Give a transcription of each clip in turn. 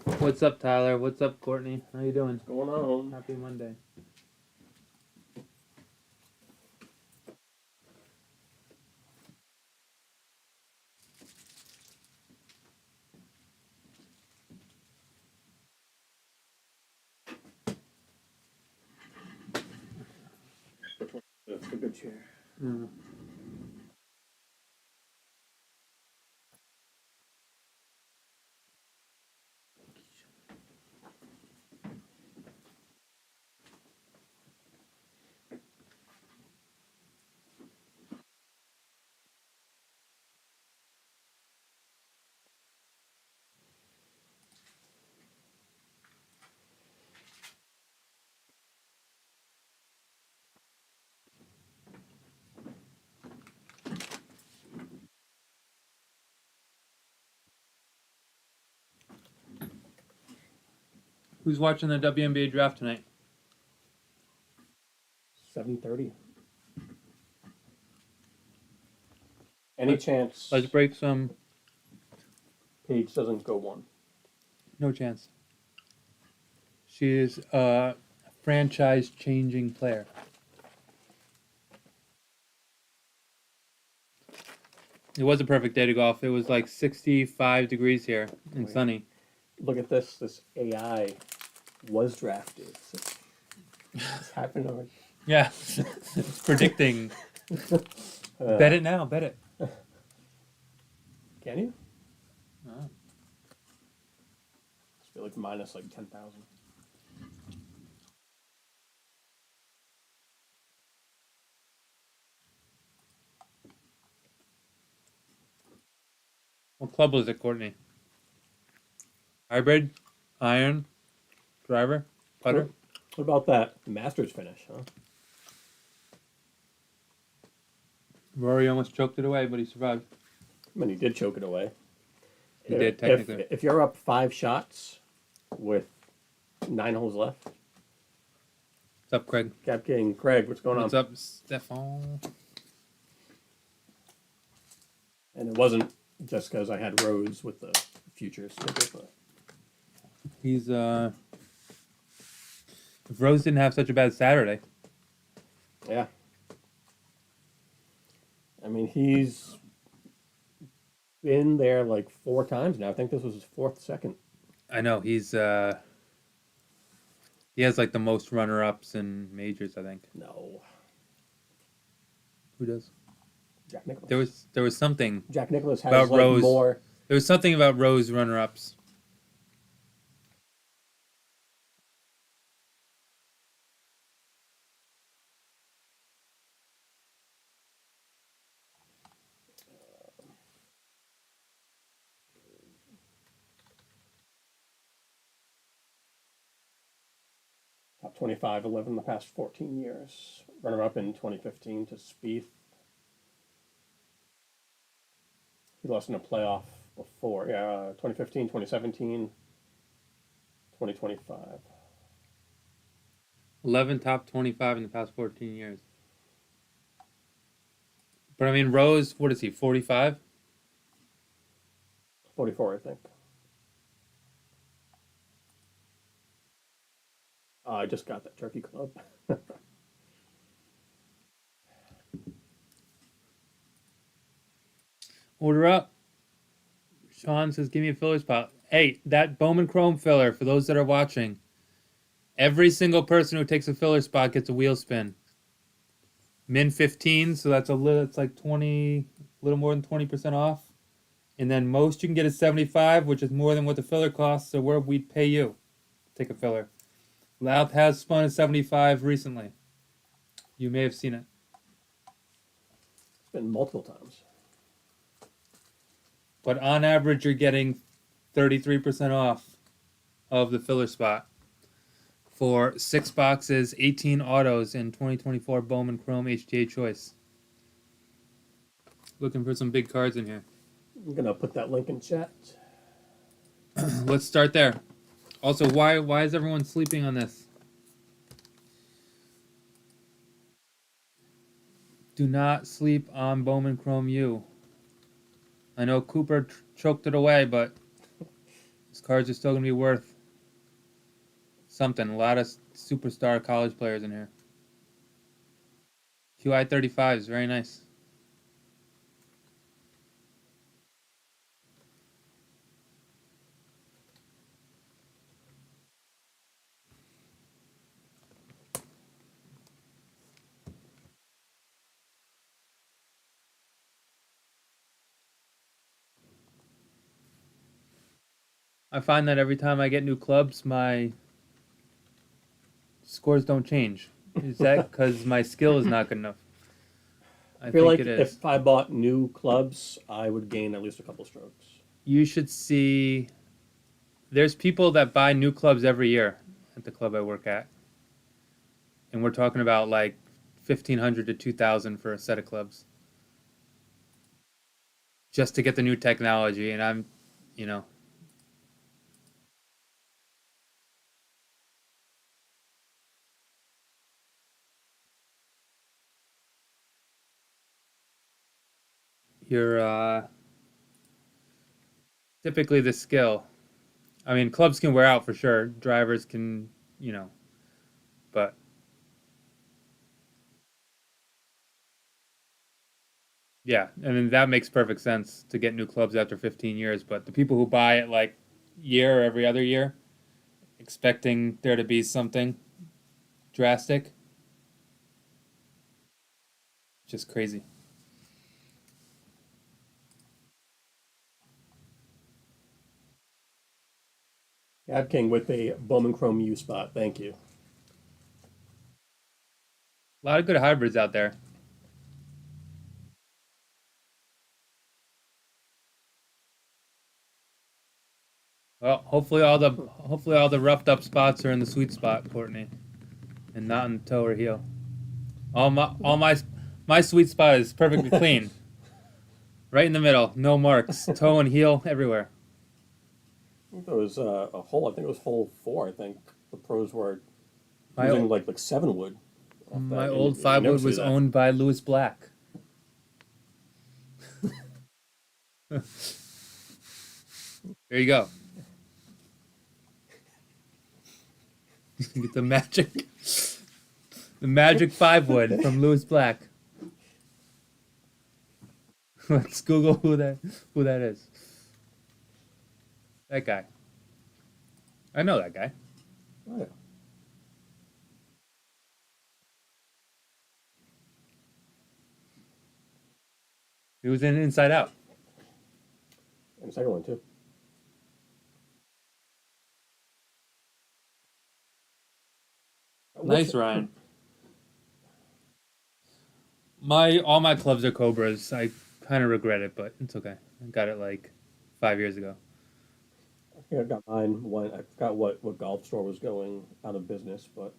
What's up, Tyler? What's up, Courtney? How you doing? What's going on? Happy Monday. That's a good chair. Mm. Who's watching the WNBA draft tonight? 7:30. Any chance Let's break some. Paige doesn't go one? No chance. She is a franchise-changing player. It was a perfect day to golf. It was like 65 degrees here and Wait. sunny. Look at this. This AI was drafted. It's happened already. Yeah, it's predicting. Bet it now. Bet it. Can you? Oh. Must be like minus like 10,000. What club was it, Courtney? Hybrid, iron, driver, putter. What about that Masters finish, huh? Rory almost choked it away, but he survived. I mean, he did choke it away. He did, technically. If you're up 5 shots with 9 holes left. What's up, Craig? Cap King, Craig, what's going What's on? up, Stefan? And it wasn't just because I had Rose with the futures ticket, but He's if Rose didn't have such a bad Saturday. yeah. I mean, he's been there like 4 times now. I think this was his 4th second. I know he has like the most runner-ups in majors. I think. No, Who does? Jack Nicklaus. There was something Jack Nicklaus has about like Rose. more. There was something about Rose runner-ups. Top 25, 11 the past 14 years. Runner up in 2015 to Spieth. He lost in a playoff before. Yeah, 2015, 2017, 2025. 11 top 25 in the past 14 years. But I mean, Rose, what is he? 45. 44, I think. I just got that Turkey Club. Order up. Sean says, "Give me a filler spot." Hey, that Bowman Chrome filler. For those that are watching, every single person who takes a filler spot gets a wheel spin. Min 15, so that's it's like 20, a little more than 20% off. And then most you can get is 75, which is more than what the filler costs. So we'd pay you to take a filler. Louth has spun a 75 recently. You may have seen it. It's been multiple times. But on average, you're getting 33% off of the filler spot for 6 boxes, 18 autos in 2024 Bowman Chrome HTA Choice. Looking for some big cards in here. I'm going to put that link in chat. Let's start there. Also, why is everyone sleeping on this? Do not sleep on Bowman Chrome U. I know Cooper choked it away, but These cards are still going to be worth something. A lot of superstar college players in here. QI 35 is very nice. I find that every time I get new clubs, my scores don't change. Is that because my skill is not good enough? I I feel think like it is. if I bought new clubs, I would gain at least a couple strokes. You should see. There's people that buy new clubs every year at the club I work at, and we're talking about like 1,500 to 2,000 for a set of clubs, just to get the new technology. And I'm, you know, you're typically the skill. I mean, clubs can wear out for sure. Drivers can, you know, but yeah, and then that makes perfect sense to get new clubs after 15 years. But the people who buy it like year or every other year, expecting there to be something drastic, just crazy. Ab King with a Bowman Chrome U spot. Thank you. A lot of good hybrids out there. Well, hopefully all the roughed up spots are in the sweet spot, Courtney, and not in the toe or heel. All my sweet spot is perfectly clean, right in the middle, no marks, toe and heel everywhere. I think there was a hole. I think it was hole 4. I think the pros were My using like 7 wood off my that. old You never 5 wood see was that. owned by Lewis Black. There you go. Get the magic 5 wood from Lewis Black. Let's Google who that is. That guy. I know that guy. Oh, yeah. He was in Inside Out. And the second one too. Nice, Ryan. My all my clubs are Cobras. I kind of regret it, but it's okay. I got it like 5 years ago. I think I got mine. One. I forgot what golf store was going out of business, but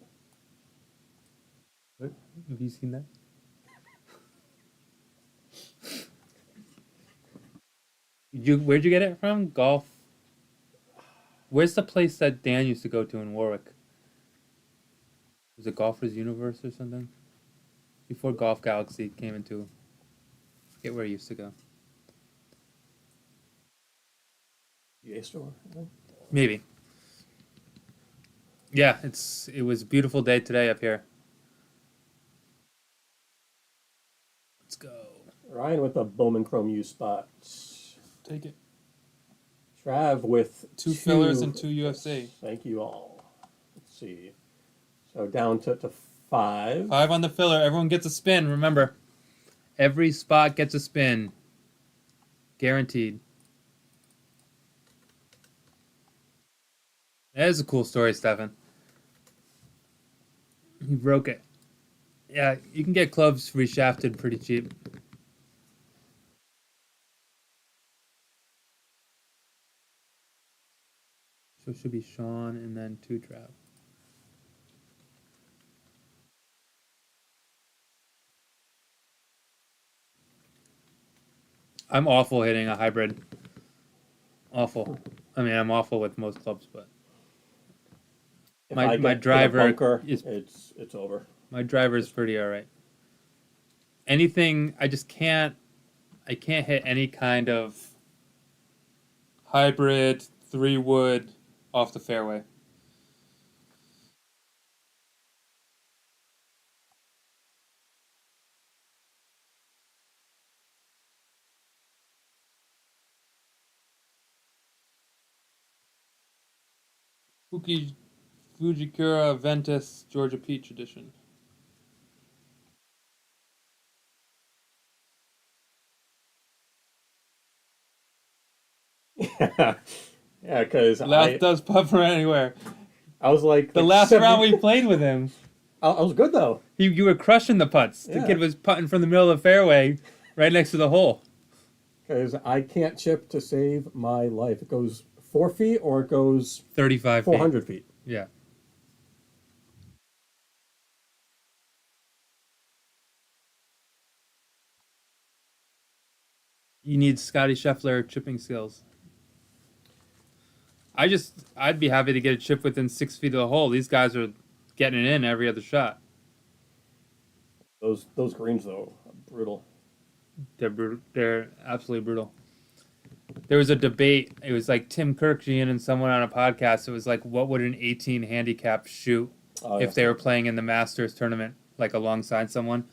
What? Have you seen that? Where'd you get it from? Golf. Where's the place that Dan used to go to in Warwick? Was it Golfers Universe or something? Before Golf Galaxy came into. I forget where he used to go. EA store. I think. Maybe. Yeah, it was a beautiful day today up here. Let's go. Ryan with a Bowman Chrome U spot. Take it. Trav with Two fillers and two UFC. Thank you all. Let's see. So down to 5. 5 on the filler. Everyone gets a spin. Remember, every spot gets a spin. Guaranteed. That is a cool story, Stefan. He broke it. Yeah, you can get clubs reshafted pretty cheap. So it should be Sean and then 2 Trav. I'm awful hitting a hybrid. Awful. I mean, I'm awful with most clubs, but If my I get my in a driver bunker, is it's over. my driver is pretty all right. Anything, I just can't. I can't hit any kind of hybrid 3 wood off the fairway. Fuki Fujikura Ventus Georgia Peach Edition. Yeah, because Laugh does puffer anywhere. I was like The last round we played with him, I was good though. you were crushing the putts. The Yeah. kid was putting from the middle of the fairway, right next to the hole. Because I can't chip to save my life. It goes 4 feet or it goes 35 feet. 400 feet. Yeah. You need Scotty Scheffler chipping skills. I'd be happy to get a chip within 6 feet of the hole. These guys are getting it in every other shot. Those greens though, are brutal. They're brutal. They're absolutely brutal. There was a debate. It was like Tim Kirkjian and someone on a podcast. It was like, what would an 18 handicap shoot if they were playing in the Masters tournament, like alongside someone?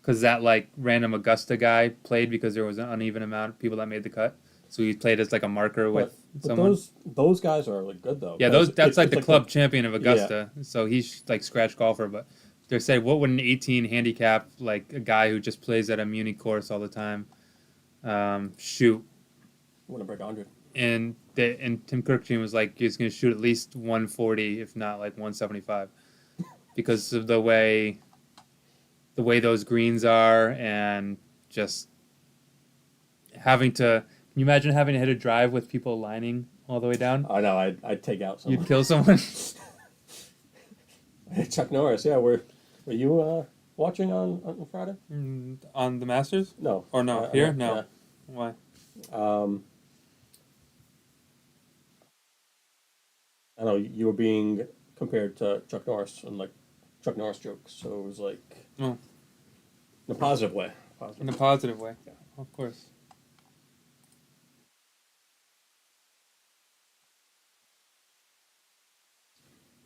Because that like random Augusta guy played because there was an uneven amount of people that made the cut. So he played as like a marker with But someone. those guys are like good though. Yeah, that's like the club champion of Yeah. Augusta. So he's like scratch golfer. But they said, what would an 18 handicap, like a guy who just plays at a muni course all the time, shoot? Wouldn't break 100. And Tim Kirkjian was like, he's going to shoot at least 140, if not like 175, because of the way those greens are, and just having to. Can you imagine having to hit a drive with people lining all the way down? I know. I'd take out someone. You'd kill someone. Chuck Norris. Yeah, were you watching on Friday? On the Masters? No. Or no? Here? No. Yeah. Why? I know you were being compared to Chuck Norris and like Chuck Norris jokes, so it was like Oh. in a positive way. In a positive way. Yeah. Of course.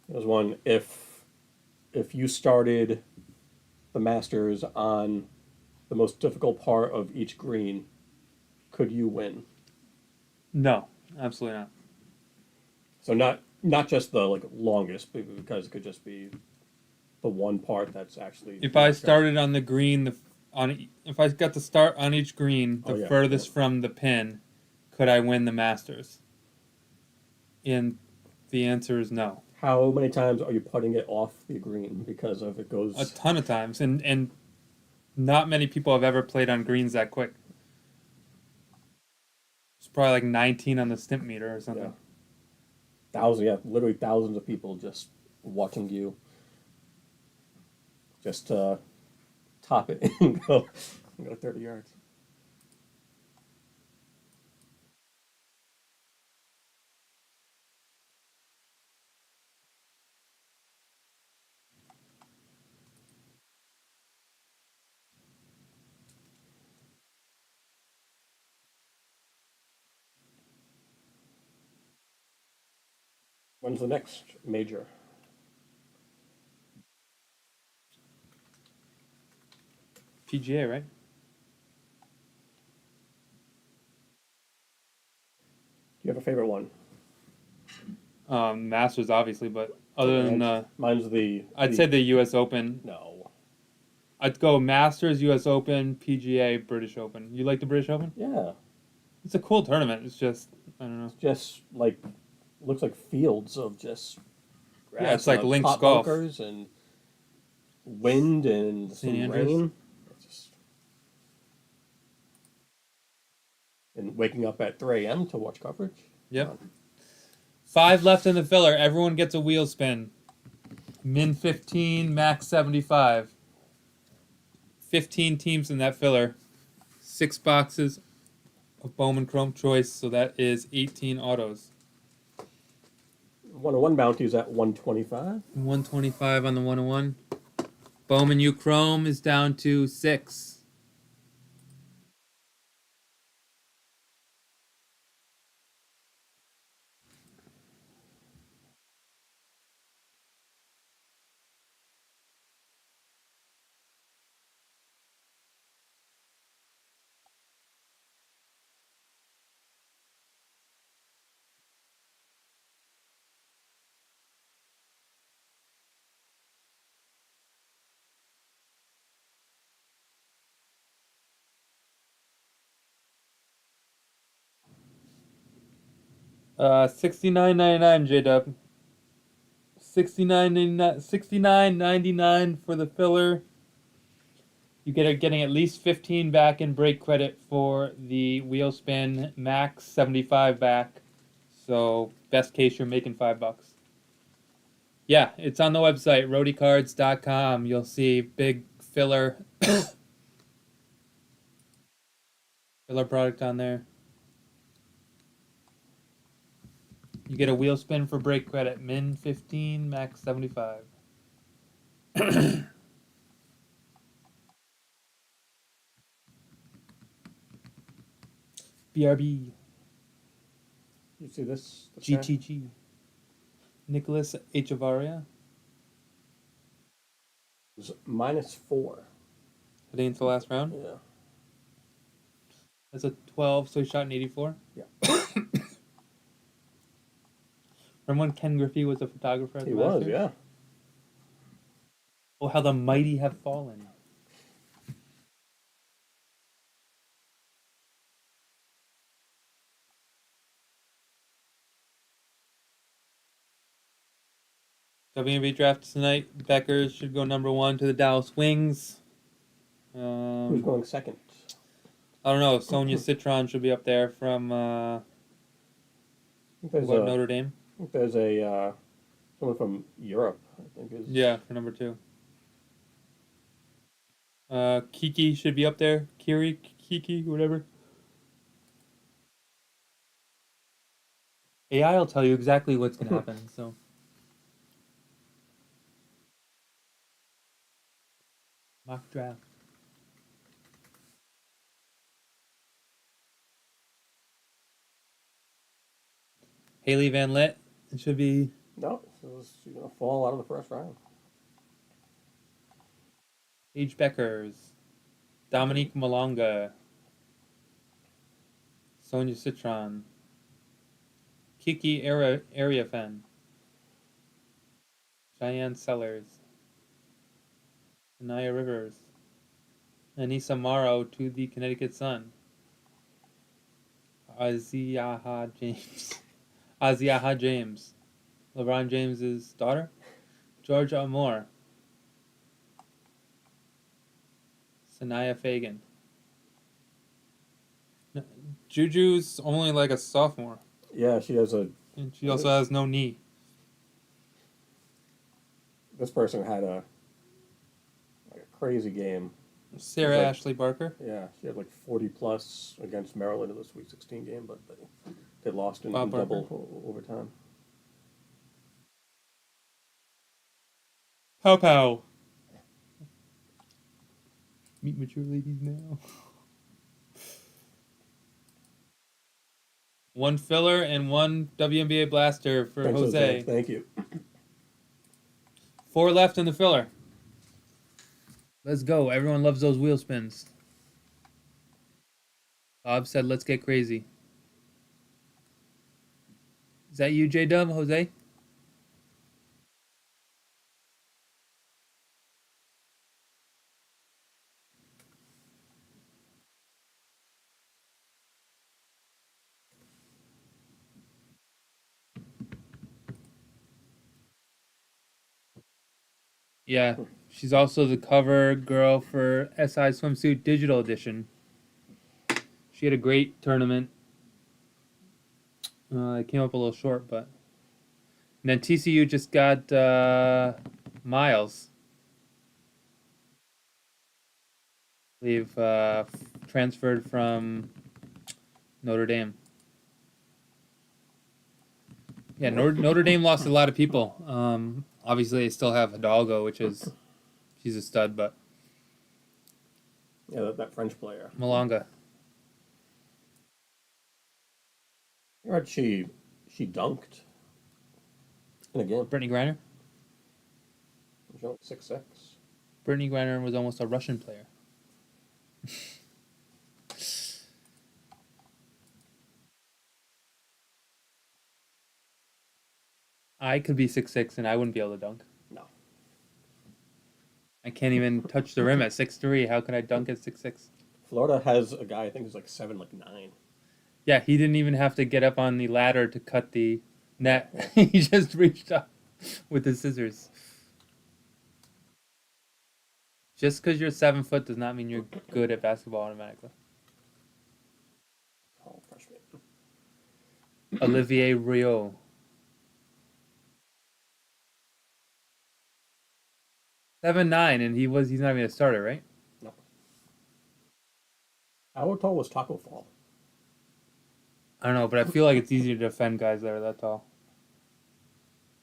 There was one if you started the Masters on the most difficult part of each green, could you win? No, absolutely not. So not just the like longest, because it could just be the one part that's actually. If I started on the green, if I got to start on each green, the furthest from the pin, could I win the Masters? And the answer is no. How many times are you putting it off the green because of it goes? A ton of times, and not many people have ever played on greens that quick. It's probably like 19 on the stimp meter or something. Literally thousands of people just watching you just top it and go 30 yards. When's the next major? PGA, right? Do you have a favorite one? Masters, obviously, but other than mine's I'd say the U.S. Open. No. I'd go Masters, U.S. Open, PGA, British Open. You like the British Open? Yeah. It's a cool tournament. It's just, I don't know. It's just like looks like fields of just grass. Yeah, it's like and links top golf. bunkers and wind and some St. Andrews. rain. And waking up at 3 a.m. to watch coverage. Yep. 5 left in the filler. Everyone gets a wheel spin. Min 15, max 75. 15 teams in that filler. 6 boxes of Bowman Chrome Choice, so that is 18 autos. 101 bounty is at 125. 125 on the 101. Bowman U Chrome is down to 6. $69.99, J Dub. 69.99 for the filler. You getting at least 15 back in break credit for the wheel spin, max 75 back. So best case you're making $5. Yeah, it's on the website, rhodycards.com. You'll see big filler filler product on there. You get a wheel spin for break credit, min 15, max 75. BRB, You see this guy? GTG, Nicholas Echevarria. It's -4. Heading into the last round. Yeah. That's a 12, so he shot an 84. Yeah. Remember when Ken Griffey was a photographer at the He Masters? was, yeah. Oh, how the mighty have fallen. WNBA draft tonight. Beckers should go number 1 to the Dallas Wings. Who's going second? I don't know. Sonia Citron should be up there from I think there's Notre Dame. I think there's a someone from Europe. I think is Yeah, for number 2. Kiki should be up there. Kiki, whatever. AI will tell you exactly what's going to happen. So mock draft. Haley Van Lith. It should be no. She's gonna fall out of the first round. Paige Beckers. Dominique Malonga. Sonia Citron. Kiki Ariafen. Cheyenne Sellers. Anaya Rivers. Anissa Morrow to the Connecticut Sun. Aziaha James. Aziaha James. LeBron James's daughter. Georgia Amore. Sanaya Fagan. Juju's only like a sophomore. Yeah, she has a. And she also has no knee. This person had a crazy game. Sarah like, Ashley Barker. Yeah, she had like 40 plus against Maryland in the Sweet 16 game, but they lost in Bob Barker. double overtime. Pow pow. Meet mature ladies now. One filler and one WNBA blaster for Thanks, Jose. Thank you. 4 left in the filler. Let's go. Everyone loves those wheel spins. Bob said, let's get crazy. Is that you, J-Dub, Jose? Yeah, she's also the cover girl for SI Swimsuit Digital Edition. She had a great tournament. It came up a little short, but... And then TCU just got Miles. They've transferred from Notre Dame. Yeah, Notre Dame lost a lot of people. Obviously, they still have Hidalgo, which is... She's a stud, but... Yeah, that French player. Malonga. You heard she dunked in a game. Brittany Griner? She's only 6'6". Brittany Griner was almost a Russian player. I could be 6'6" and I wouldn't be able to dunk. No. I can't even touch the rim at 6'3". How can I dunk at 6'6"? Florida has a guy I think who's like 7'9". Yeah, he didn't even have to get up on the ladder to cut the net. He just reached up with the scissors. Just because you're 7 foot does not mean you're good at basketball automatically. Tall freshman. Olivier Rio. 7'9", and he's not even a starter, right? No. How tall was Taco Fall? I don't know, but I feel like it's easier to defend guys that are that tall.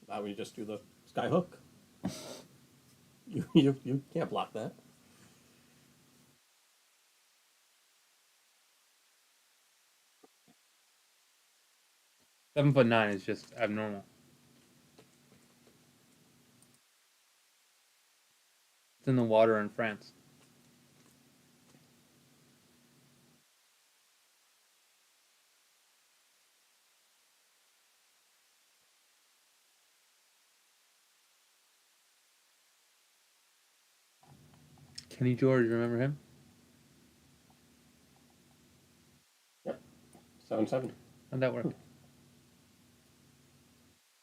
Now we just do the sky hook. You can't block that. 7'9" is just abnormal. It's in the water in France. Kenny George, remember him? Yep. 7'7". How'd that work?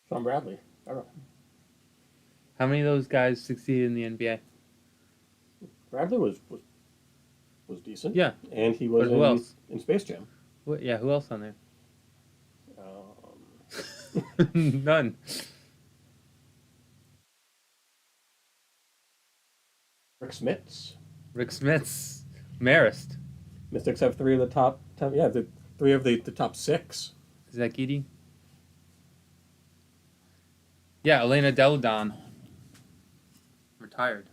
Sean Bradley. I don't know. How many of those guys succeeded in the NBA? Bradley was decent. Yeah, And he but was who else? in Space Jam. Yeah, who else on there? Um, None. Rick Smits. Rick Smits, Marist, Mystics have three of the top 10. Yeah, the three of the top six. Zach Edey. Yeah, Elena Deladon. Retired.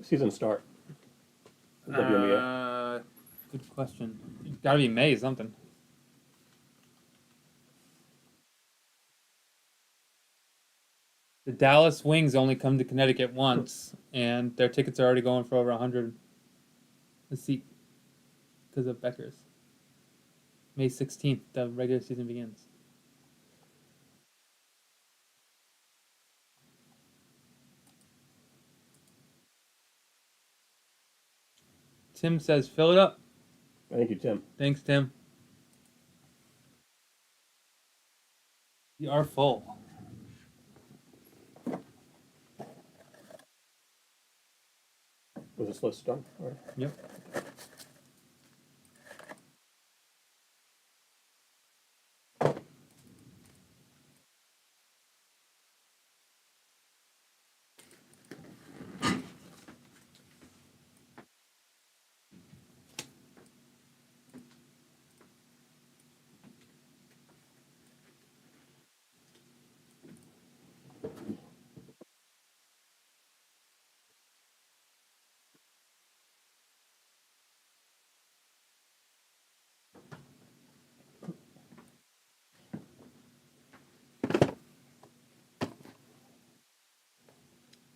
Season start. WNBA. Good question. It's gotta be May something. The Dallas Wings only come to Connecticut once, and their tickets are already going for over 100 a seat because of Becker's. May 16th, the regular season begins. Tim says, fill it up. Thank you, Tim. Thanks, Tim. We are full. Was this list done? All right. Yep.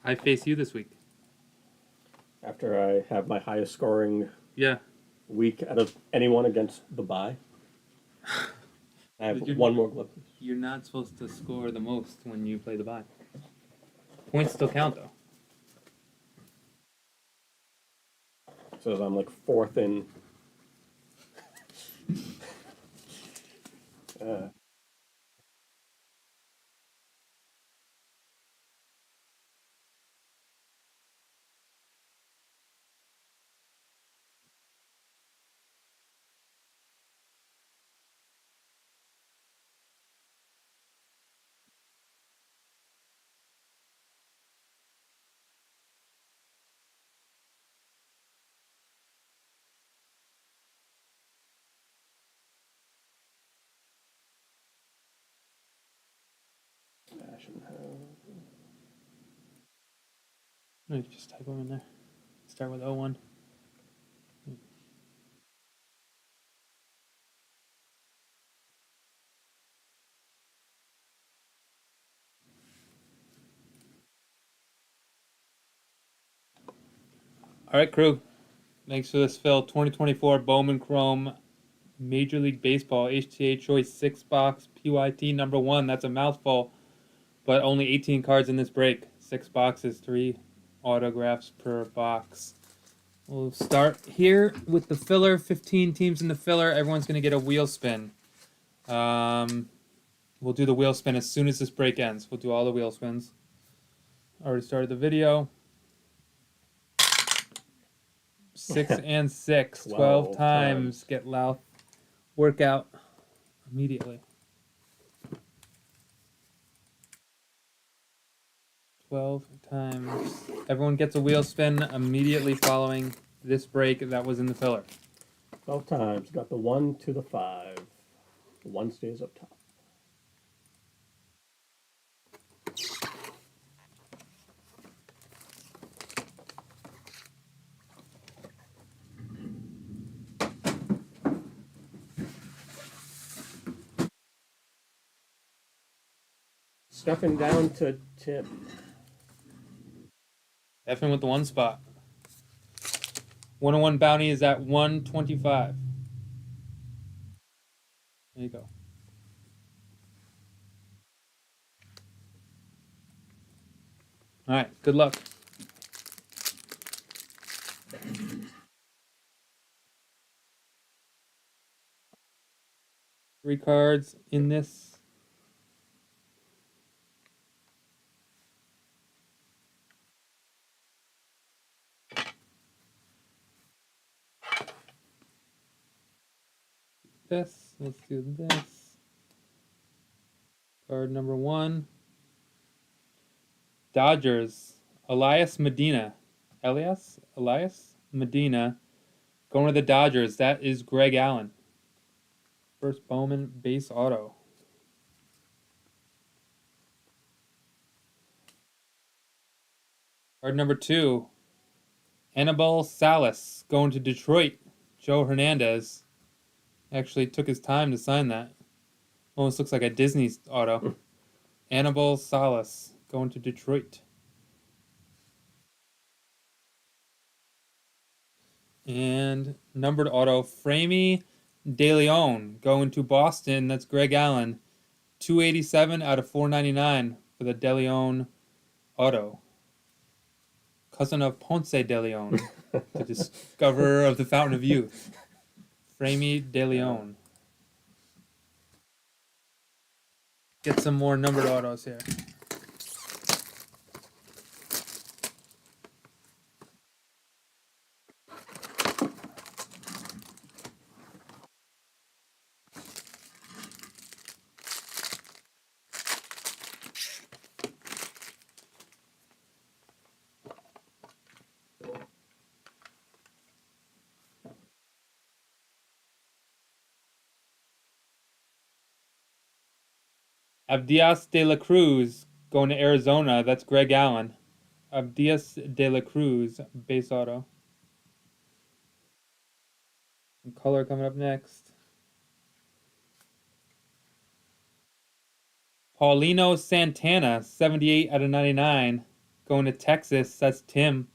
I face you this week. After I have my highest scoring Yeah. week out of anyone against the bye. I have one more glove piece. You're not supposed to score the most when you play the bye. Points still count, though. Says I'm like fourth in. I shouldn't have. No, you just type them in there. Start with 01. All right, crew. Thanks for this fill. 2024 Bowman Chrome Major League Baseball HTA Choice 6-box PYT number 1. That's a mouthful, but only 18 cards in this break. 6 boxes, 3 autographs per box. We'll start here with the filler. 15 teams in the filler. Everyone's going to get a wheel spin. We'll do the wheel spin as soon as this break ends. We'll do all the wheel spins. Already started the video. 6 and 6. 12 times. Get Louth. Workout immediately. 12 times. Everyone gets a wheel spin immediately following this break that was in the filler. 12 times. Got the 1 to the 5. The 1 stays up top. Stepping down to Tim. Effing with the 1 spot. 101 bounty is at 125. There you go. All right, good luck. Three cards in this. Let's do this. Card number 1. Dodgers. Elias Medina. Elias Medina. Going to the Dodgers. That is Greg Allen. First Bowman base auto. Card number 2. Anibal Salas. Going to Detroit. Joe Hernandez. Actually took his time to sign that. Almost looks like a Disney auto. Anibal Salas. Going to Detroit. And numbered auto, Framey DeLeon going to Boston. That's Greg Allen. 287 out of 499 for the DeLeon auto. Cousin of Ponce de Leon, the discoverer of the Fountain of Youth. Framey DeLeon. Get some more numbered autos here. Abdias de la Cruz going to Arizona. That's Greg Allen. Abdias de la Cruz, base auto. And color coming up next. Paulino Santana, 78 out of 99. Going to Texas. That's Tim.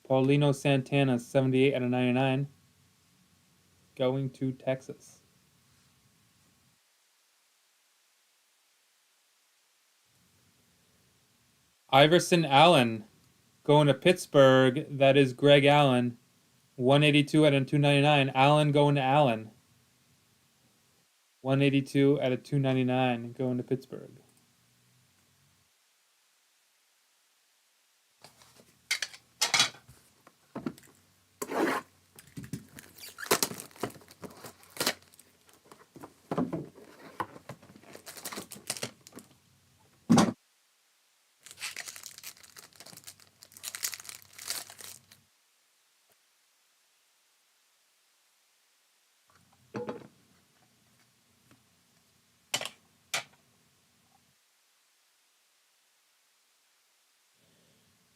Paulino Santana, 78 out of 99. Going to Texas. Iverson Allen going to Pittsburgh. That is Greg Allen. 182 out of 299. Allen going to Allen. 182 out of 299 going to Pittsburgh.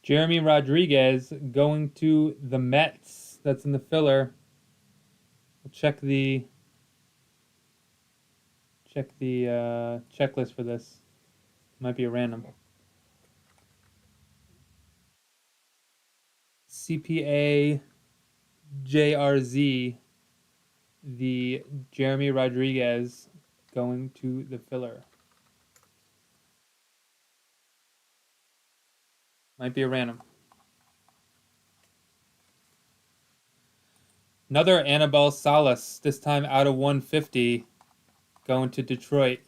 Jeremy Rodriguez going to the Mets. That's in the filler. We'll check the checklist for this. Might be a random. CPA JRZ, the Jeremy Rodriguez, going to the filler. Might be a random. Another Annabelle Salas, this time out of 150, going to Detroit.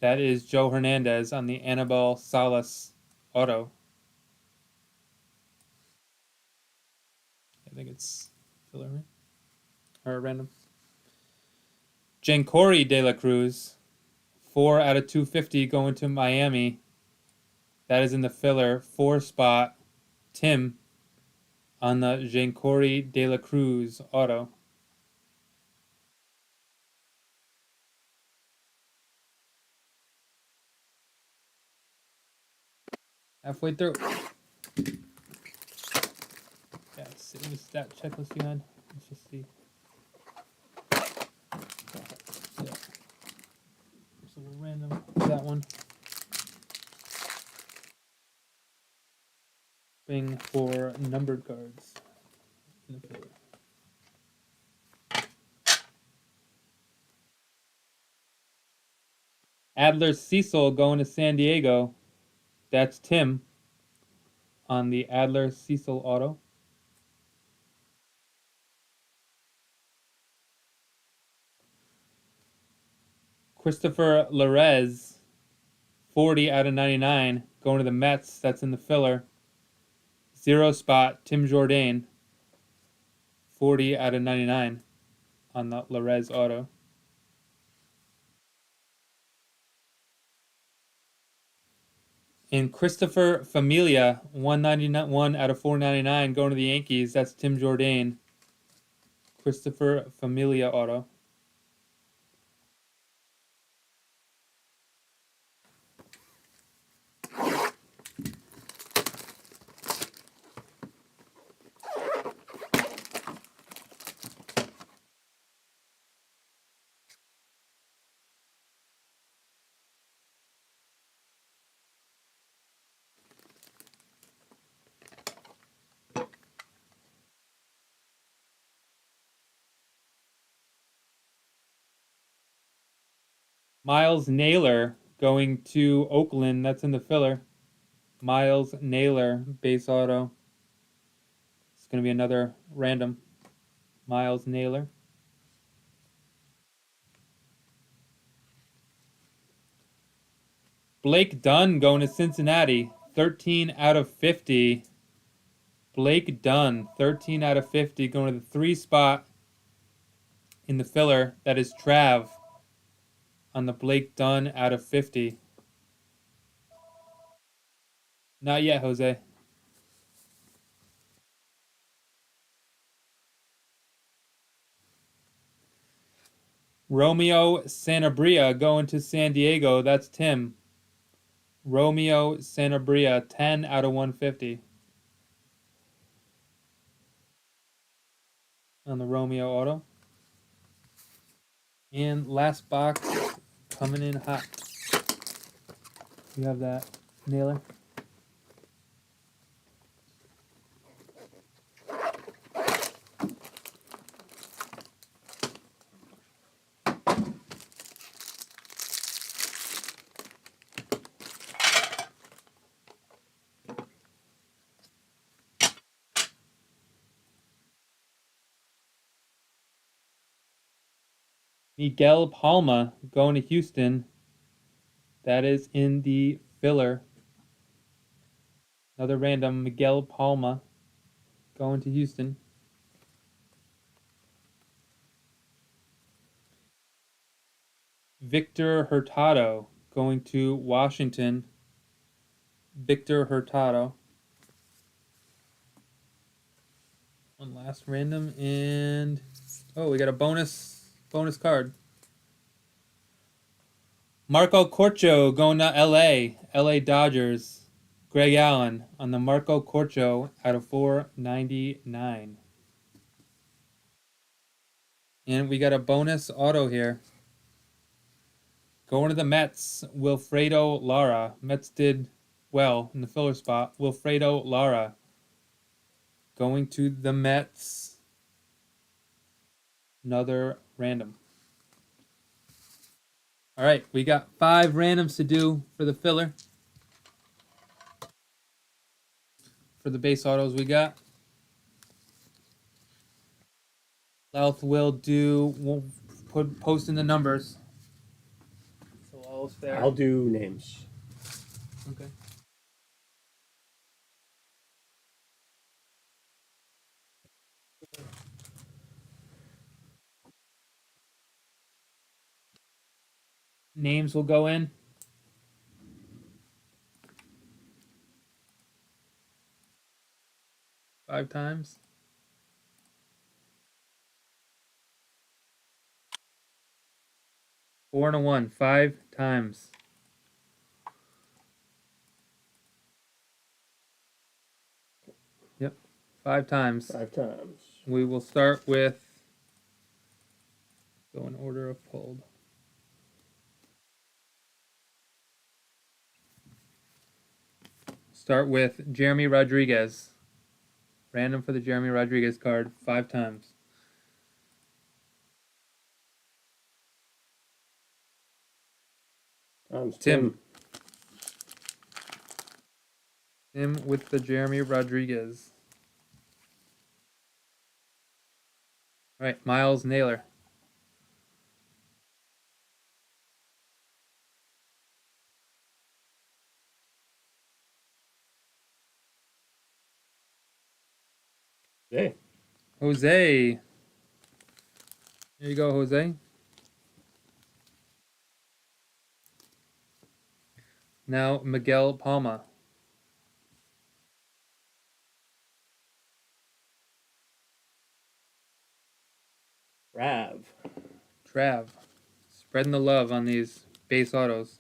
That is Joe Hernandez on the Annabelle Salas auto. I think it's filler, right? Or random. Jankori De La Cruz, 4 out of 250 going to Miami. That is in the filler. 4 spot. Tim on the Jankori De La Cruz auto. Halfway through. Yeah, let's see. Let me stat checklist behind. Let's just see. Yeah. Just a little random. That one. Thing for numbered cards in the filler. Adler Cecil going to San Diego. That's Tim on the Adler Cecil auto. Christopher Larez, 40 out of 99, going to the Mets. That's in the filler. 0 spot, Tim Jourdain, 40 out of 99 on the Larez auto. And Christopher Familia, 191 out of 499, going to the Yankees. That's Tim Jourdain. Christopher Familia auto. Miles Naylor going to Oakland. That's in the filler. Miles Naylor, base auto. It's going to be another random. Miles Naylor. Blake Dunn going to Cincinnati. 13 out of 50. Blake Dunn, 13 out of 50, going to the 3 spot in the filler. That is Trav on the Blake Dunn out of 50. Not yet, Jose. Romeo Sanabria going to San Diego. That's Tim. Romeo Sanabria, 10 out of 150 on the Romeo auto. And last box coming in hot. You have that, Naylor? Miguel Palma going to Houston. That is in the filler. Another random, Miguel Palma going to Houston. Victor Hurtado going to Washington. Victor Hurtado. One last random, and oh, we got a bonus card. Marco Corcho going to LA Dodgers. Greg Allen on the Marco Corcho out of 499. And we got a bonus auto here. Going to the Mets, Wilfredo Lara. Mets did well in the filler spot. Wilfredo Lara Going to the Mets. Another random. All right, we got 5 randoms to do for the filler. For the base autos we got. Louth will do. We'll post in the numbers. So all is fair. I'll do names. Okay. Names will go in. Five times. Four and a one. 5 times. Yep. 5 times. 5 times. We will start with. Go in order of pulled. Start with Jeremy Rodriguez. Random for the Jeremy Rodriguez card. 5 times. Tim. Tim with the Jeremy Rodriguez. All right, Miles Naylor. Hey. Jose. Here you go, Jose. Now Miguel Palma. Trav. Spreading the love on these base autos.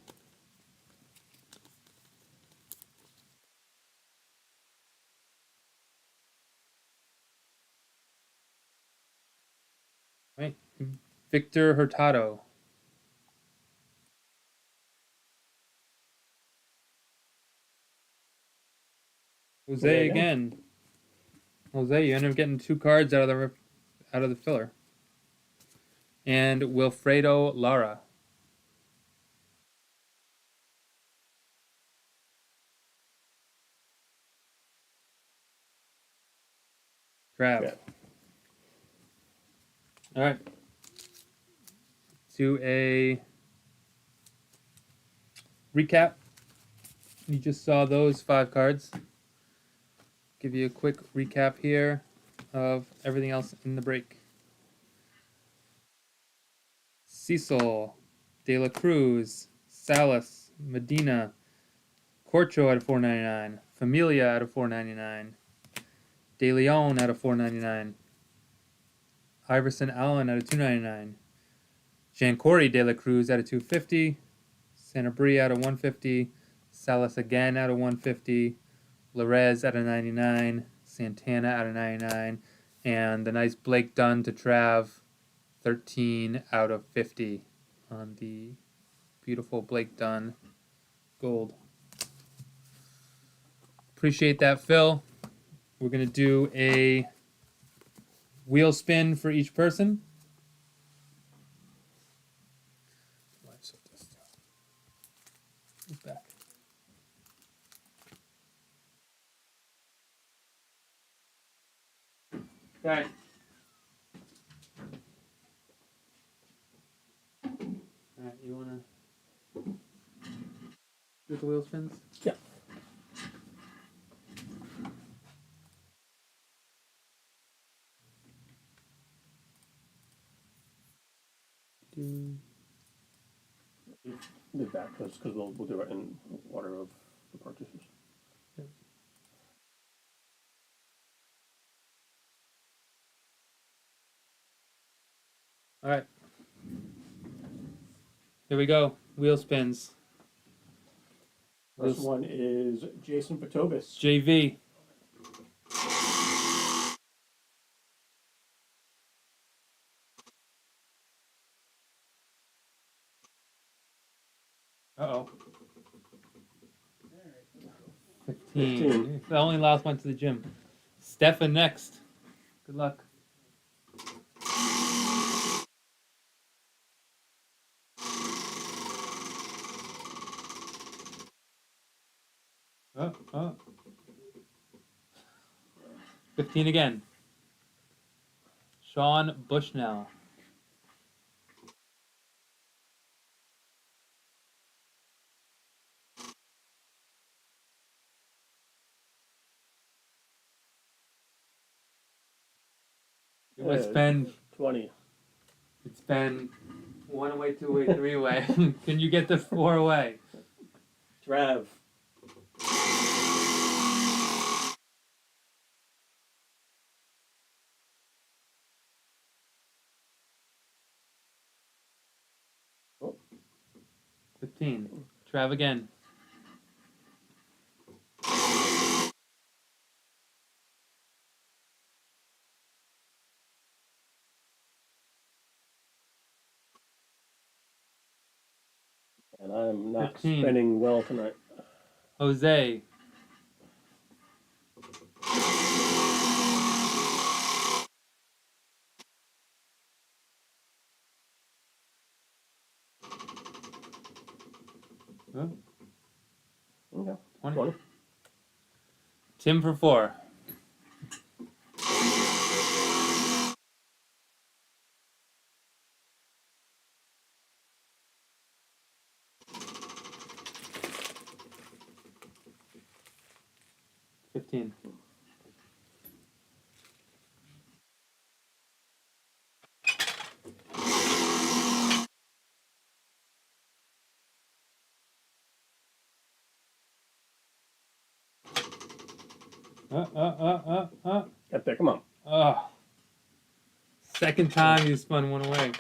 Right. Victor Hurtado. Jose again. Jose, you end up getting 2 cards out of the filler. And Wilfredo Lara. Trav. Yeah. All right. To a recap. You just saw those 5 cards. Give you a quick recap here of everything else in the break. Cecil, De La Cruz, Salas, Medina, Corcho out of 499, Familia out of 499, De Leon out of 499, Iverson Allen out of 299, Jancory De La Cruz out of 250, Sanabria out of 150, Salas again out of 150, Larez out of 99, Santana out of 99, and the nice Blake Dunn to Trav, 13 out of 50 on the beautiful Blake Dunn gold. Appreciate that, Phil. We're going to do a wheel spin for each person. Back. Okay. All right, you want to do the wheel spins? Yeah. Do that because we'll do it in order of the purchases. Yep. All right. Here we go. Wheel spins. First one is Jason Potobis. JV. Uh-oh. 15. The only last went to the gym. Stefan next. Good luck. Oh. 15 again. Sean Bushnell. It's been 20. It's been 1 away, 2 away, 3 away. Can you get the 4 away? Trav. Oh. 15. Trav again. And I'm not 15. spinning well tonight. Jose. Oh, Okay. 20. 20. Tim for 4. $15. Get there, come on. Oh. Second time you spun 1 away.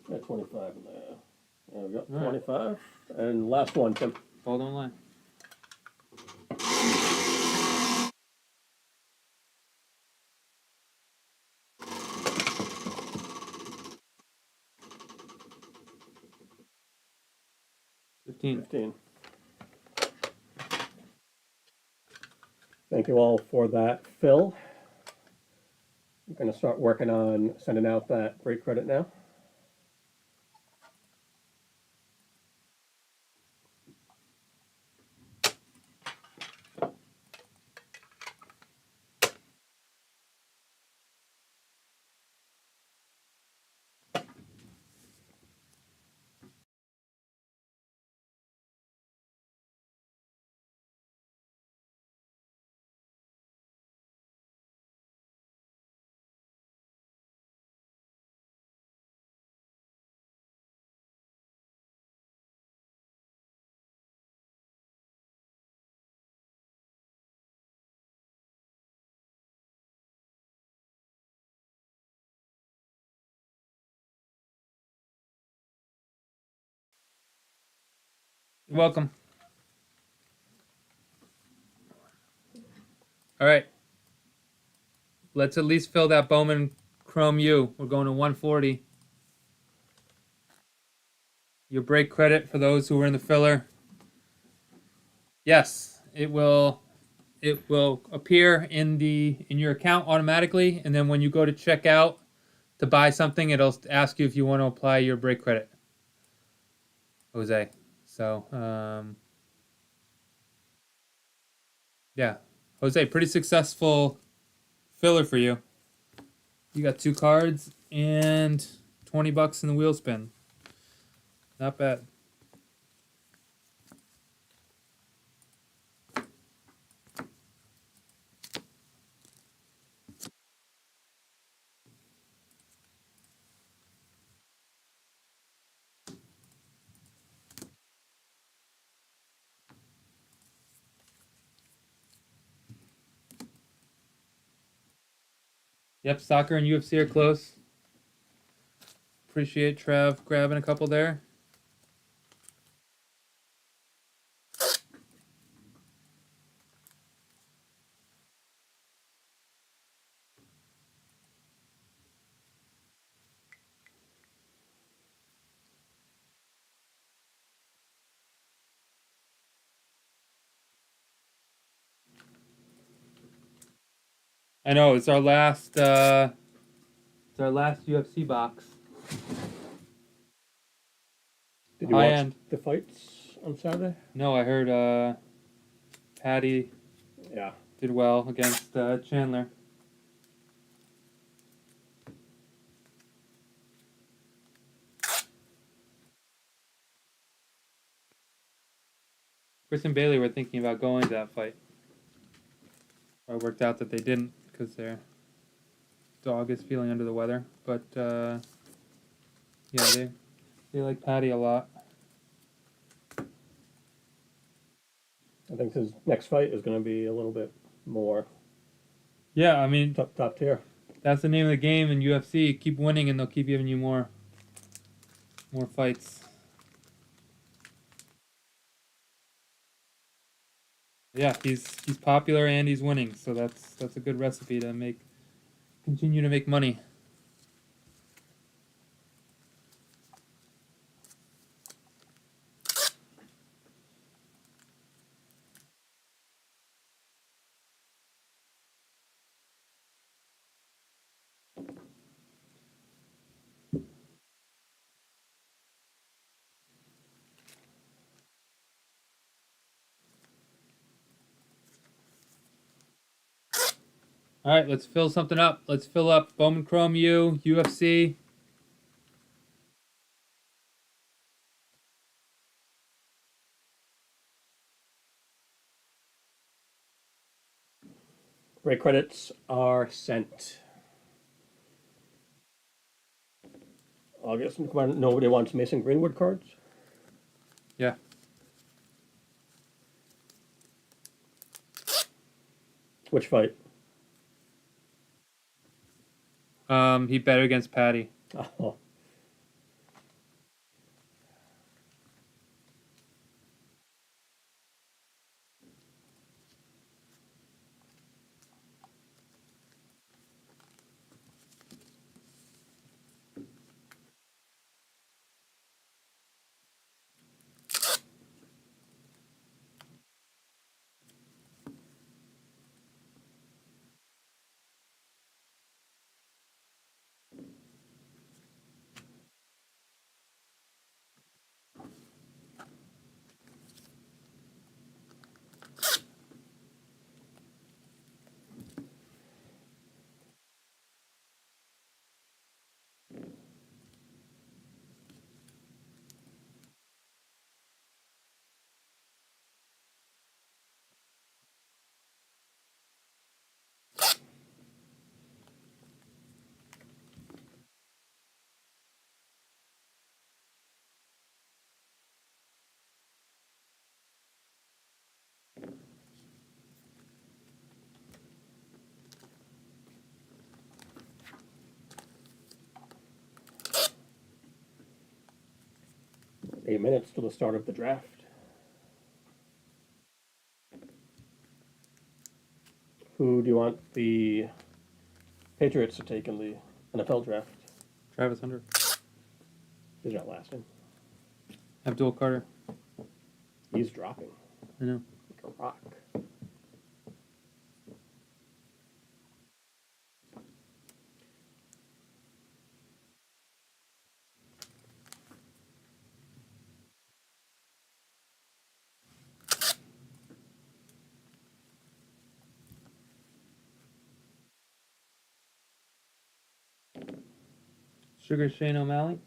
Got 25 in there. There we go. All right. 25. And last one, Tim. Ball don't lie. $15. Thank you all for that, Phil. I'm going to start working on sending out that break credit now. You're welcome. All right. Let's at least fill that Bowman Chrome U. We're going to 140. Your break credit for those who were in the filler. Yes, it will appear in your account automatically, and then when you go to check out to buy something, it'll ask you if you want to apply your break credit. Jose. So, yeah. Jose, pretty successful filler for you. You got 2 cards and $20 in the wheel spin. Not bad. Yep, soccer and UFC are close. Appreciate Trav grabbing a couple there. I know it's our last. It's our last UFC box. Did you High watch end. the fights on Saturday? No, I heard Patty Yeah. did well against Chandler. Chris and Bailey were thinking about going to that fight. It worked out that they didn't because their dog is feeling under the weather. But yeah, they like Patty a lot. I think his next fight is going to be a little bit more Yeah, I mean top tier. that's the name of the game in UFC. Keep winning, and they'll keep giving you more fights. Yeah, he's popular and he's winning, so that's a good recipe to continue to make money. All right, let's fill something up. Let's fill up Bowman Chrome U, UFC. Great credits are sent. August. Come on, nobody wants Mason Greenwood cards? Yeah. Which fight? He bet against Patty. Oh. Minutes to the start of the draft. Who do you want the Patriots to take in the NFL draft? Travis Hunter. He's not lasting. Abdul Carter. He's dropping I know. like a rock. Sugar Shane O'Malley.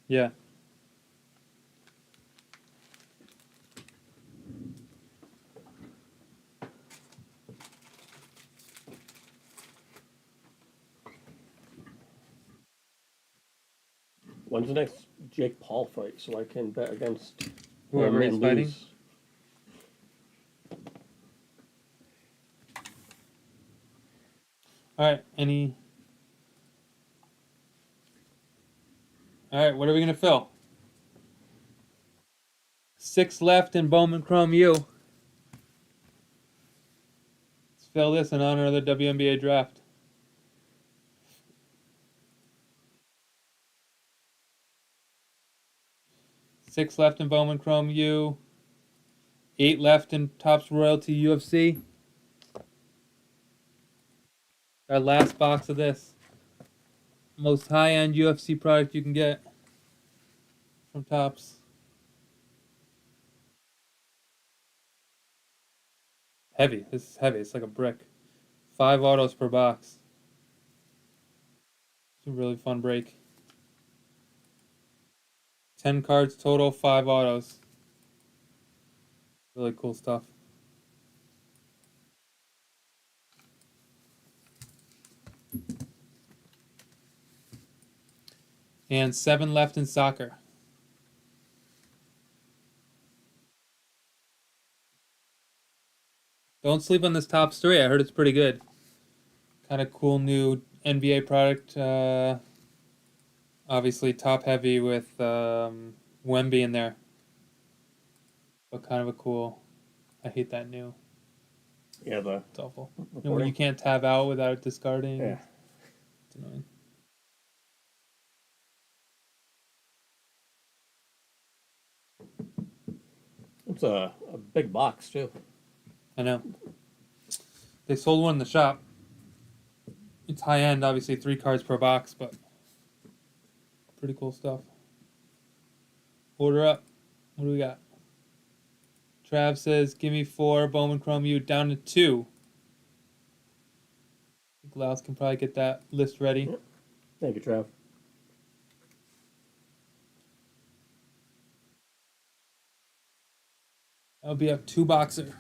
Yeah. When's the next Jake Paul fight so I can bet against Whoever him he's and fighting. lose? All right. All right. What are we gonna fill? 6 left in Bowman Chrome U. Let's fill this in honor of the WNBA draft. 6 left in Bowman Chrome U. 8 left in Topps Royalty UFC. Our last box of this. Most high-end UFC product you can get from Topps. Heavy. This is heavy. It's like a brick. 5 autos per box. It's a really fun break. 10 cards total, 5 autos. Really cool stuff. And 7 left in soccer. Don't sleep on this Topps 3. I heard it's pretty good. Kind of cool new NBA product. Obviously top heavy with Wemby in there. But kind of a cool. I hate that new. Yeah, It's awful. You know, when reporting. you can't tab out without discarding. Yeah. It's annoying. It's a big box too. I know. They sold one in the shop. It's high end, obviously 3 cards per box, but pretty cool stuff. Order up. What do we got? Trav says, give me 4 Bowman Chrome U down to 2. I think Laos can probably get that list ready. Yep. Thank you, Trav. That'll be a 2 boxer.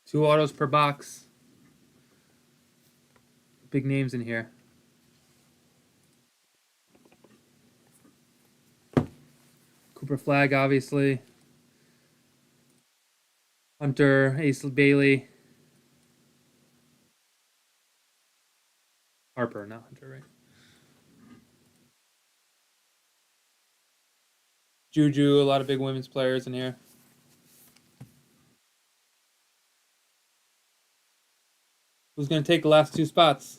Two autos per box. Big names in here. Cooper Flag, obviously. Hunter, Ace Bailey. Harper, not Hunter, right? Juju, a lot of big women's players in here. Who's going to take the last 2 spots?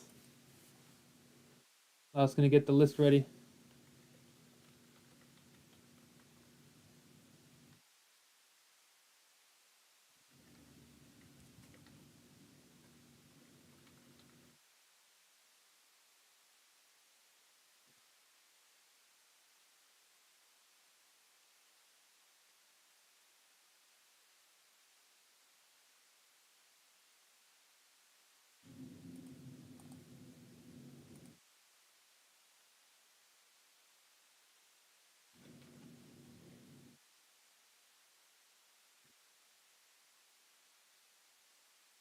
Laos going to get the list ready.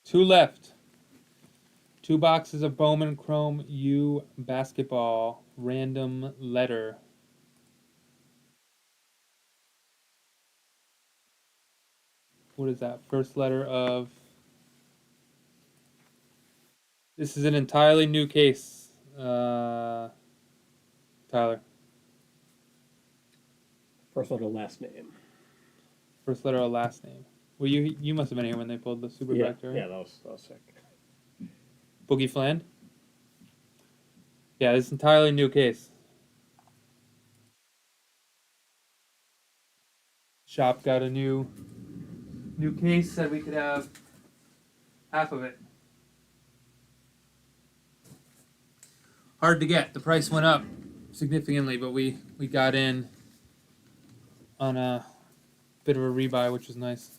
Two left. 2 boxes of Bowman Chrome U basketball random letter. What is that? First letter of. This is an entirely new case, Tyler. First letter, last name. First letter of last name. Well, you must have been here when they pulled the super Yeah, vector. Right? yeah, that was sick. Boogie Flan. Yeah, this entirely new case. Shop got a new case. Said we could have half of it. Hard to get. The price went up significantly, but we got in on a bit of a rebuy, which was nice.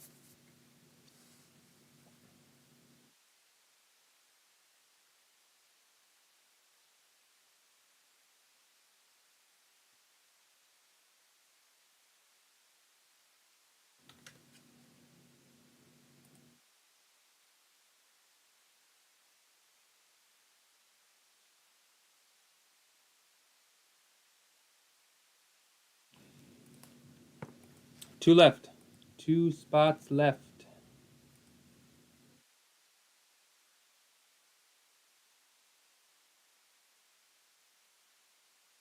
Two left. 2 spots left.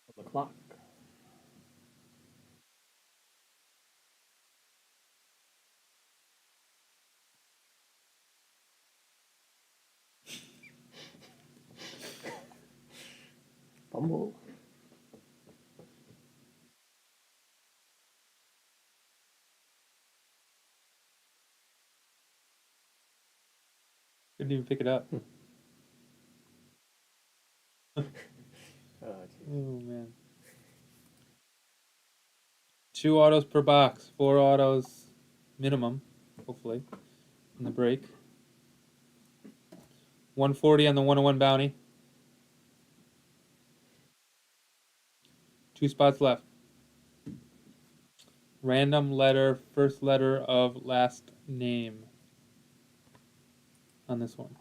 On the clock. Fumble. Couldn't even pick it up. Oh man. 2 autos per box. 4 autos minimum, hopefully, in the break. 140 on the 101 bounty. 2 spots left. Random letter, first letter of last name on this one.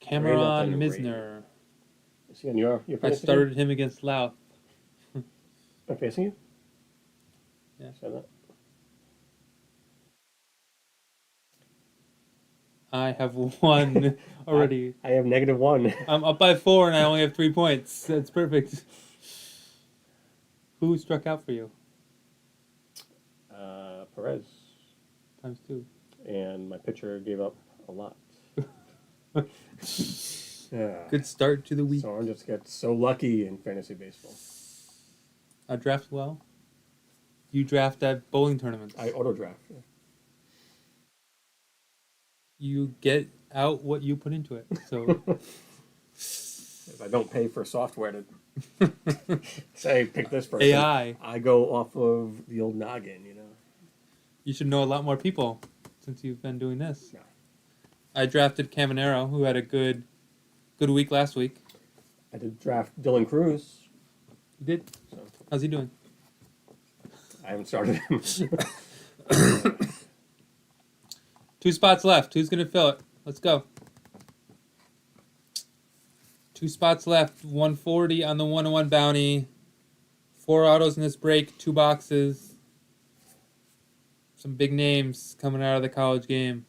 Cameron Misner. Is he on your I fantasy started him against Louth. team? I'm facing you? Yeah. Say that. I have won already. I have -1. I'm up by 4 and I only have 3 points. That's perfect. Who struck out for you? Perez. ×2. And my pitcher gave up a lot. Yeah. Good start to the week. So I just get so lucky in fantasy baseball. I draft well. You draft at bowling tournaments. I auto draft. Yeah. You get out what you put into it. So If I don't pay for software to say pick this person, AI. I go off of the old noggin, you know. You should know a lot more people since you've been doing this. No. I drafted Caminero, who had a good week last week. I did draft Dylan Cruz. You did? So How's he doing? I haven't started him. 2 spots left. Who's going to fill it? Let's go. 2 spots left. 140 on the 101 bounty. 4 autos in this break. 2 boxes. Some big names coming out of the college game.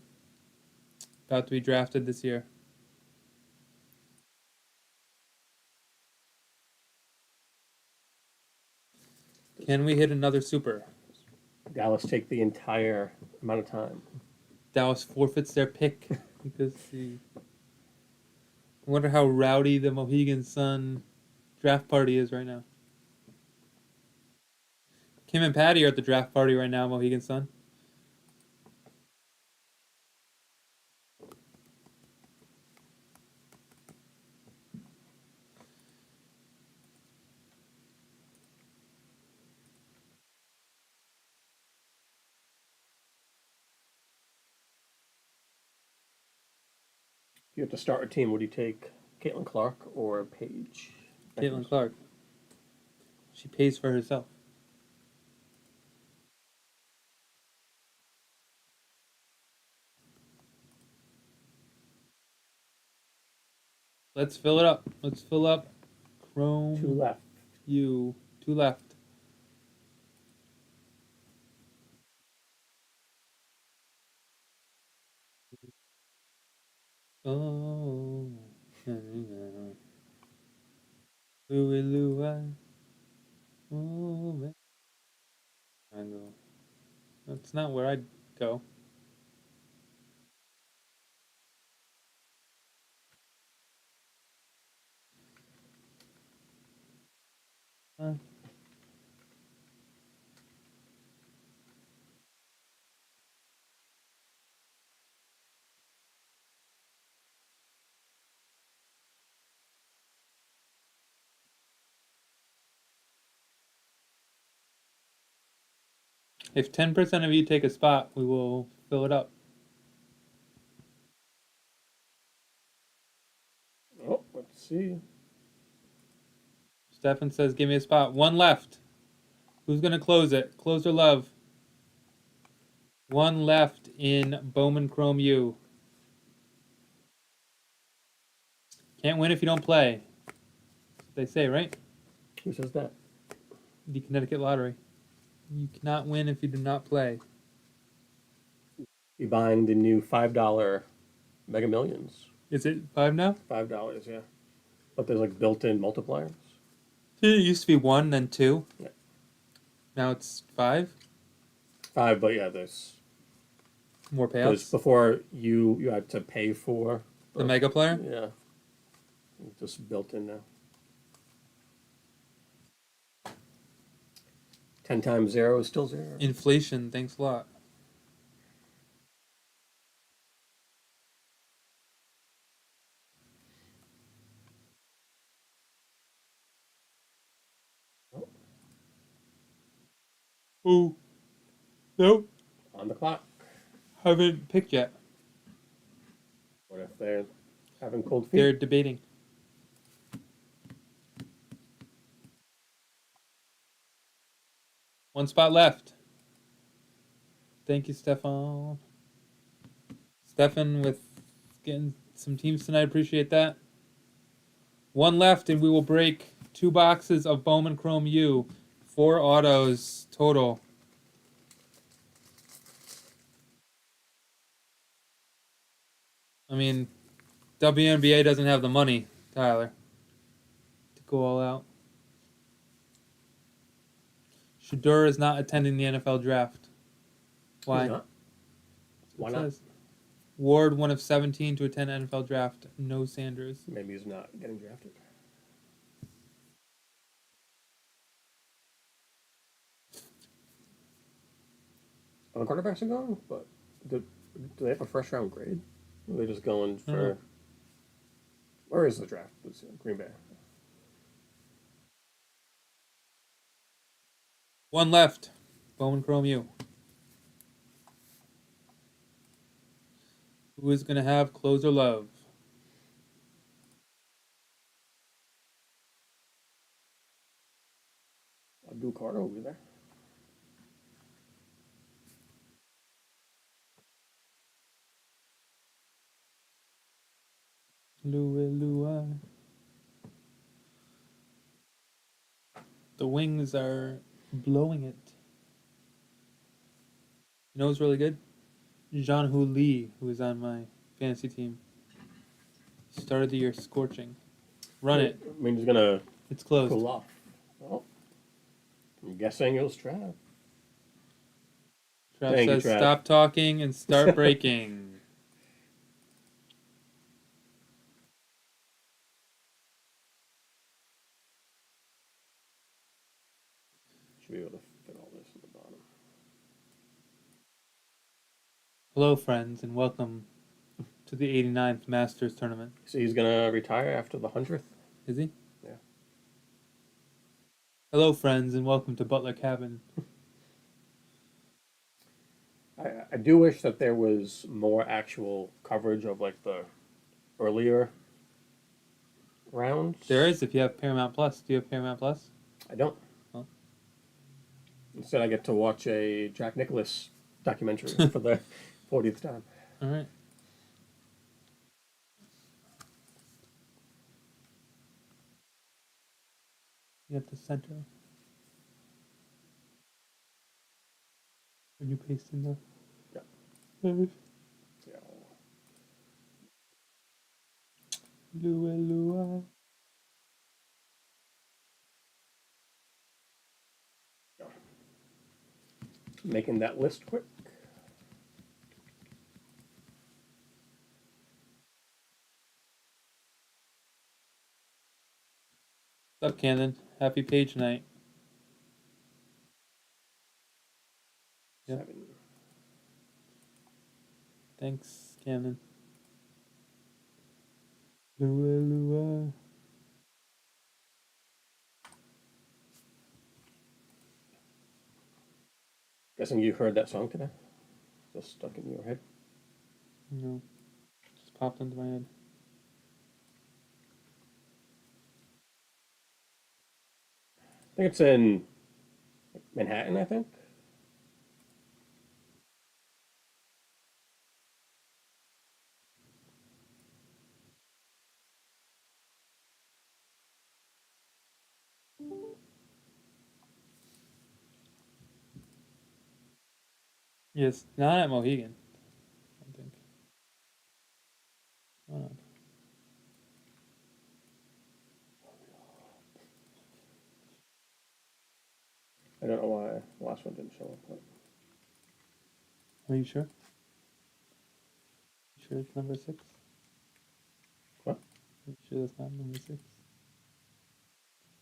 About to be drafted this year. Can we hit another super? Dallas take the entire amount of time. Dallas forfeits their pick because I wonder how rowdy the Mohegan Sun draft party is right now. Kim and Patty are at the draft party right now, Mohegan Sun. If you have to start a team, would you take Caitlin Clark or Paige? Caitlin Clark. She pays for herself. Let's fill it up. Let's fill up Chrome. 2 left. 2 left. Oh. Louie Louie. Oh, man. I go. That's not where I'd go. If 10% of you take a spot, we will fill it up. Oh, let's see. Stefan says, give me a spot. 1 left. Who's going to close it? Close or love? 1 left in Bowman Chrome U. Can't win if you don't play. That's what they say, right? Who says that? The Connecticut lottery. You cannot win if you do not play. Be buying the new $5 Mega Millions. Is it 5 now? $5, yeah. But there's like built-in multipliers. It used to be 1, then 2. Yeah. Now it's 5. 5, but yeah, there's More because payouts. before you had to pay for The mega player. yeah, just built in now. 10 times 0 is still 0. Inflation. Thanks a lot. Ooh. Nope. On the clock. Haven't picked yet. What if they're having cold They're feet? debating. One spot left. Thank you, Stefan. Stefan with getting some teams tonight. Appreciate that. One left, and we will break 2 boxes of Bowman Chrome U. 4 autos total. I mean, WNBA doesn't have the money, Tyler, to go all out. Shador is not attending the NFL draft. Why? He's not. Why not? Says. Ward, one of 17 to attend NFL draft. No Sanders. Maybe he's not getting drafted. Other quarterbacks are going, but do they have a first round grade? Or are they just going for? Where is the draft this year? Green Bay. One left. Bowman Chrome U. Who is going to have closer love? Abdul Carter will be there. Lua. The Wings are blowing it. You know who's really good? Jean-Hu Lee, who is on my fantasy team. Started the year scorching. Run it. I mean, he's gonna It's closed. cool off. Well, I'm guessing it was Trav. Trav Thank you, says, Trav. stop talking and start breaking. Should be able to fit all this in the bottom. Hello, friends, and welcome to the 89th Masters Tournament. So he's gonna retire after the 100th. Is he? Yeah. Hello, friends, and welcome to Butler Cabin. I do wish that there was more actual coverage of like the earlier rounds. There is if you have Paramount Plus. Do you have Paramount Plus? I don't. Oh. Instead, I get to watch a Jack Nicklaus documentary for the 40th time. All right. You have the center. When you paste in the. Yeah. Lua, Yeah. Lua. Making that list quick. What's up, Camden? Happy page night. Yep. 7. Thanks, Camden. Lua. Guessing you heard that song today? Just stuck in your head. No. Just popped into my head. I think it's in Manhattan, I think. Yes, not at Mohegan. I don't think. Why not? I don't know why the last one didn't show up. But Are you sure? You sure it's number 6? what? Are you sure that's not number 6?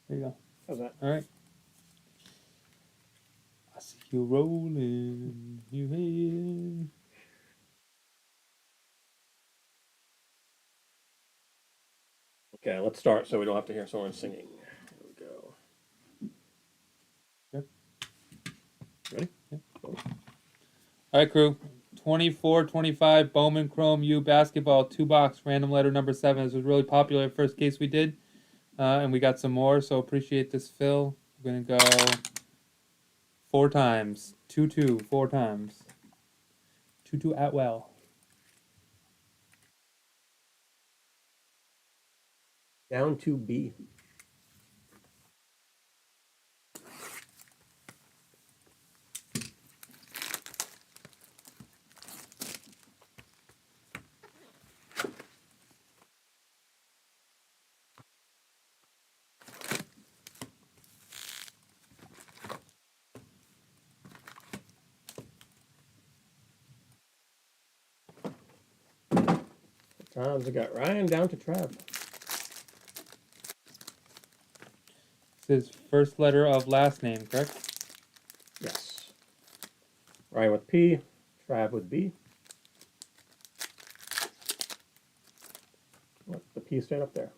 There you go. How's that? All right. I see you rolling. You hating. Okay, let's start so we don't have to hear someone singing. Here we go. Sure. Ready? Yeah. All right, crew. 24-25 Bowman Chrome U basketball 2-box random letter number 7. This was really popular first case we did, and we got some more. So appreciate this fill. We're gonna go 4 times. 2-2 4 times. 2-2 at well. Down to B. Times we got Ryan down to Trav. This is first letter of last name, correct? Yes. Ryan with P, Trav with B. Let the P stand up there.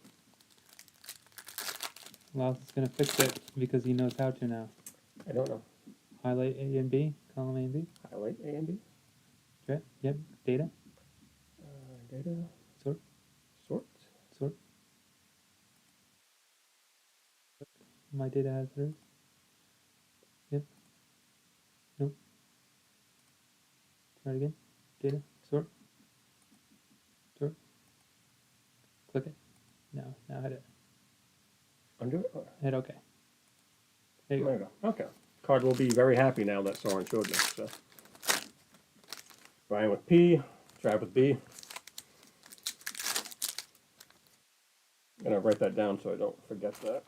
Laos is gonna fix it because he knows how to now. I don't know. Highlight A and B, column A and B. Highlight A and B. Okay. Yep. Data. Data. Sort. Sort. Sort. My data has hers. Yep. Nope. Try it again. Data. Sort. Sort. Click it. No. Now hit it. Undo it. Hit OK. There you There go. you go. Okay. Card will be very happy now that Soren showed me. So. Ryan with P, Trav with B. I'm gonna write that down so I don't forget that.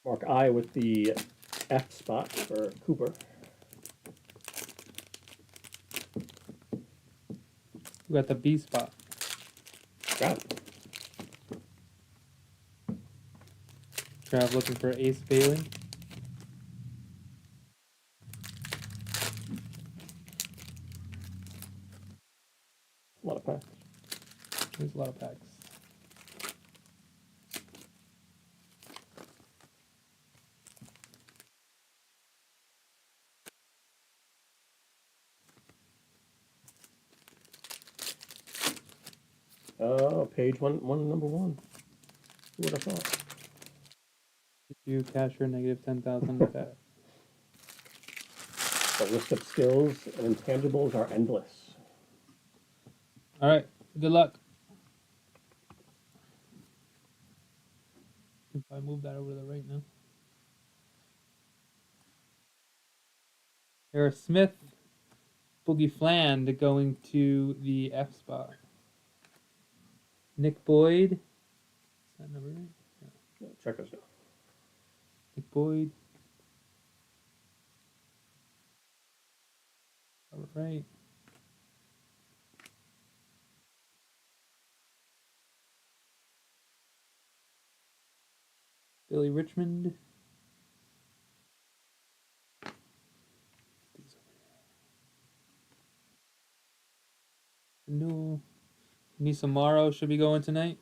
Mark I with the F spot for Cooper. We got the B spot. Got it. Trav looking for Ace Bailey. A lot of packs. There's a lot of packs. Page one, number 1. Who would have thought? Did you cash your negative 10,000 with that? The list of skills and intangibles are endless. All right. Good luck. If I move that over to the right now. Harris Smith, Boogie Fland going to the F spot. Nick Boyd. Is that number right? Yeah, check us out. Nick Boyd. Robert Wright. Billy Richmond. No. Nisa Morrow should be going tonight.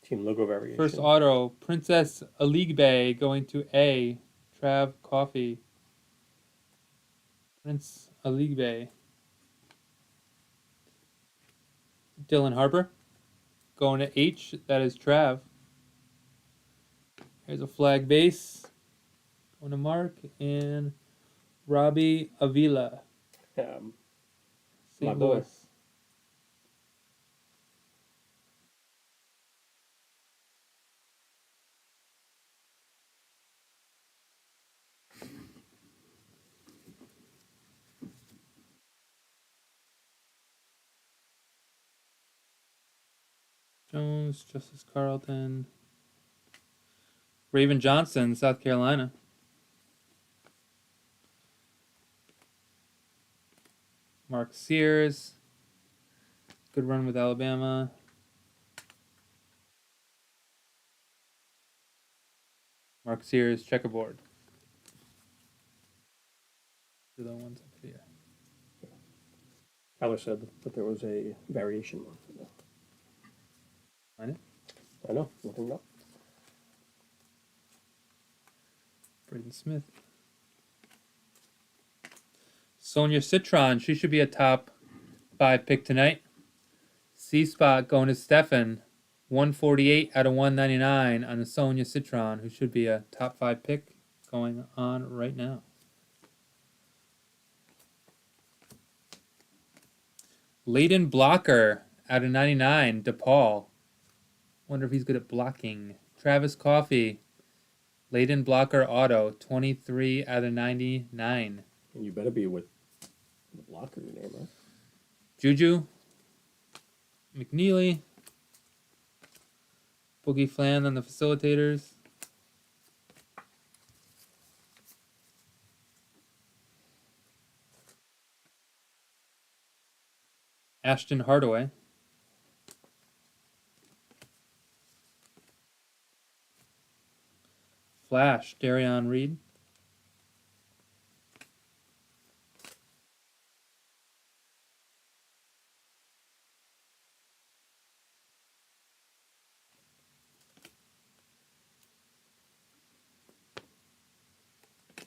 Team logo variation. First auto, Princess Aligbe going to A. Trav Coffee. Prince Aligbe. Dylan Harper going to H. That is Trav. Here's a flag base. Going to Mark. And Robbie Avila. My St. boy. Louis. Jones, Justice Carlton. Raven Johnson, South Carolina. Mark Sears. Good run with Alabama. Mark Sears, checkerboard. The other ones up here. Tyler said that there was a variation one. Find it? I know, looking it up. Braden Smith. Sonia Citron, she should be a top 5 pick tonight. C-spot going to Stefan. 148 out of 199 on the Sonia Citron, who should be a top 5 pick going on right now. Layden Blocker out of 99, DePaul. Wonder if he's good at blocking. Travis Coffee. Layden Blocker auto, 23 out of 99. And you better be with the blocker name, right? Juju. McNeely. Boogie Flan on the facilitators. Ashton Hardaway. Flash, Darion Reed.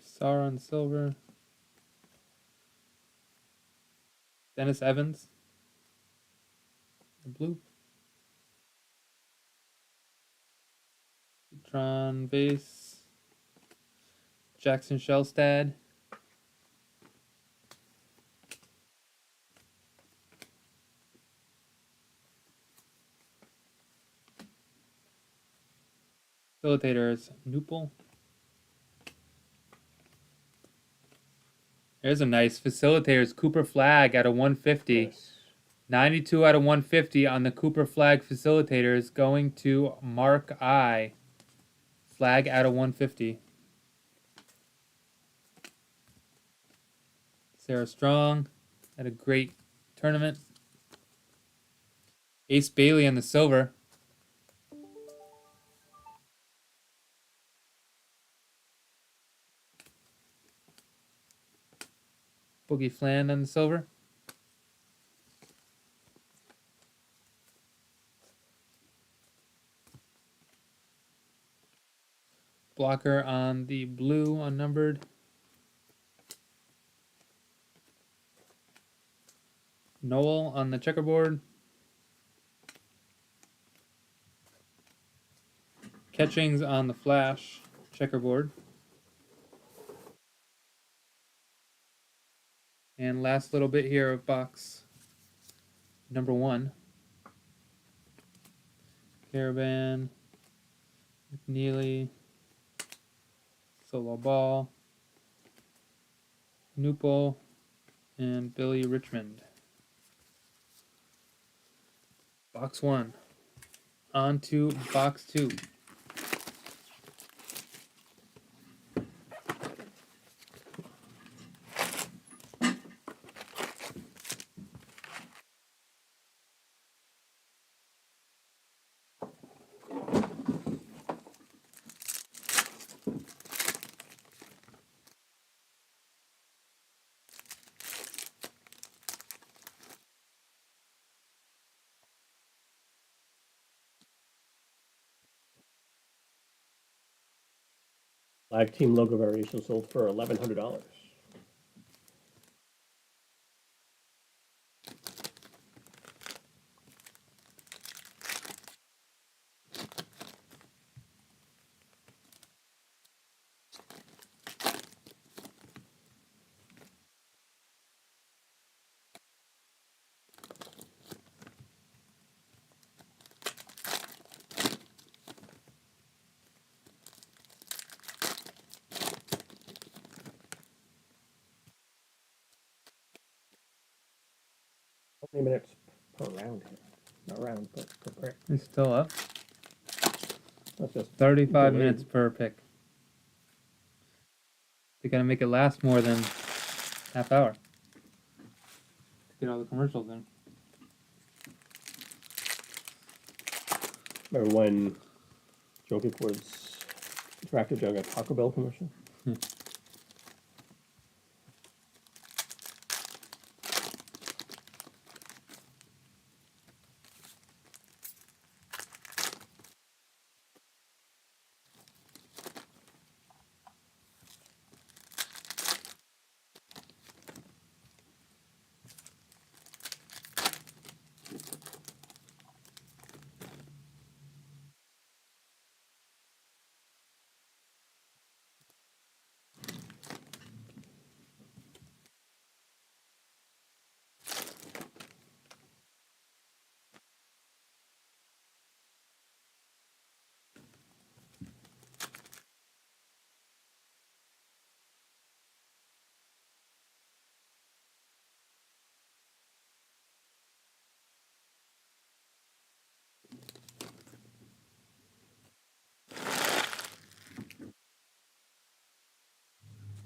Sar on silver. Dennis Evans. The blue. Tron base. Jackson Shellstad. Facilitators, Newpel. There's a nice facilitators. Cooper Flag out of 150. Nice. 92 out of 150 on the Cooper Flag facilitators going to Mark I. Flag out of 150. Sarah Strong had a great tournament. Ace Bailey on the silver. Boogie Flan on the silver. Blocker on the blue, unnumbered. Noel on the checkerboard. Catchings on the flash checkerboard. And last little bit here of box number 1. Caravan, McNeely, Solo Ball, Newpel, and Billy Richmond. Box 1. On to box 2. Flag team logo variation sold for $1,100. How many minutes per round here? Not round, but per pick. He's still up. That's just 35 delayed. minutes per pick. They gotta make it last more than half hour to get all the commercials in. Remember when Jokic was drafted during a Taco Bell commercial?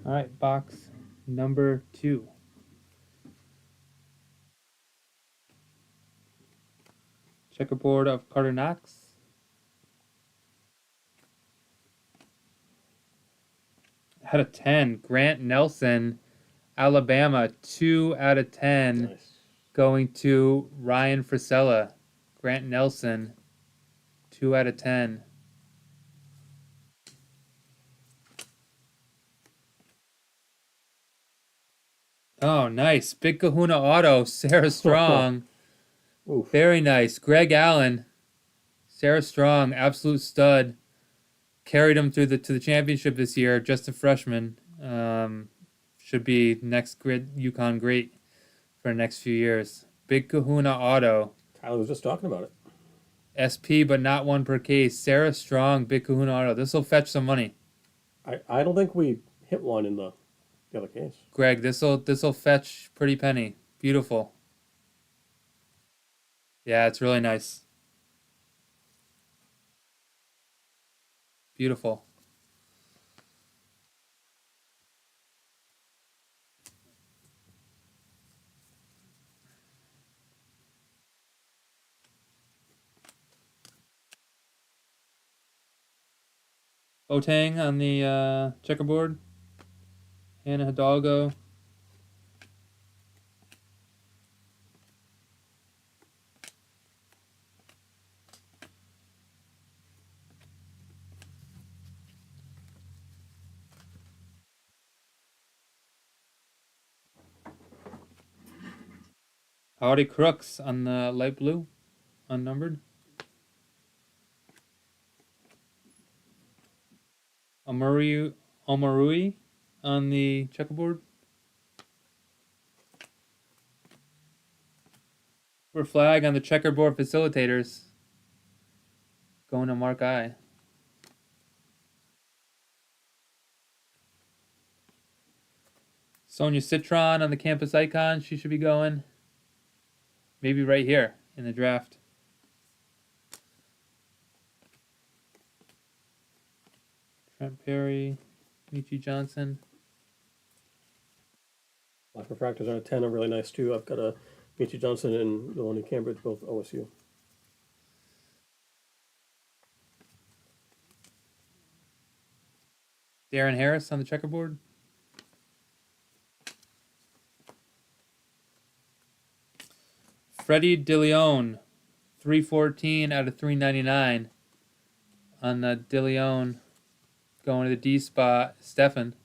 All right, box number 2. Checkerboard of Carter Knox. Out of 10, Grant Nelson, Alabama, 2 out of 10, Nice. going to Ryan Frisella. Grant Nelson, 2 out of 10. Oh, nice. Big Kahuna Auto, Sarah Strong. Oof. Very nice. Greg Allen, Sarah Strong, absolute stud. Carried him through to the championship this year, just a freshman. Should be next UConn great for the next few years. Big Kahuna Auto. Tyler was just talking about it. SP, but not one per case. Sarah Strong, Big Kahuna Auto. This will fetch some money. I don't think we hit one in the other case. Greg, this'll fetch pretty penny. Beautiful. Yeah, it's really nice. Beautiful. Otang on the checkerboard. Hannah Hidalgo. Howdy Crooks on the light blue. Unnumbered. Omarui on the checkerboard. We're flag on the checkerboard facilitators. Going to Mark I. Sonia Citron on the campus icon. She should be going. Maybe right here in the draft. Trent Perry, Michi Johnson. Black refractors out of 10 are really nice too. I've got a Michi Johnson and Yolani Cambridge, both OSU. Darren Harris on the checkerboard. Freddie DeLeon, 314 out of 399 on the DeLeon Going to the D spot, Stefan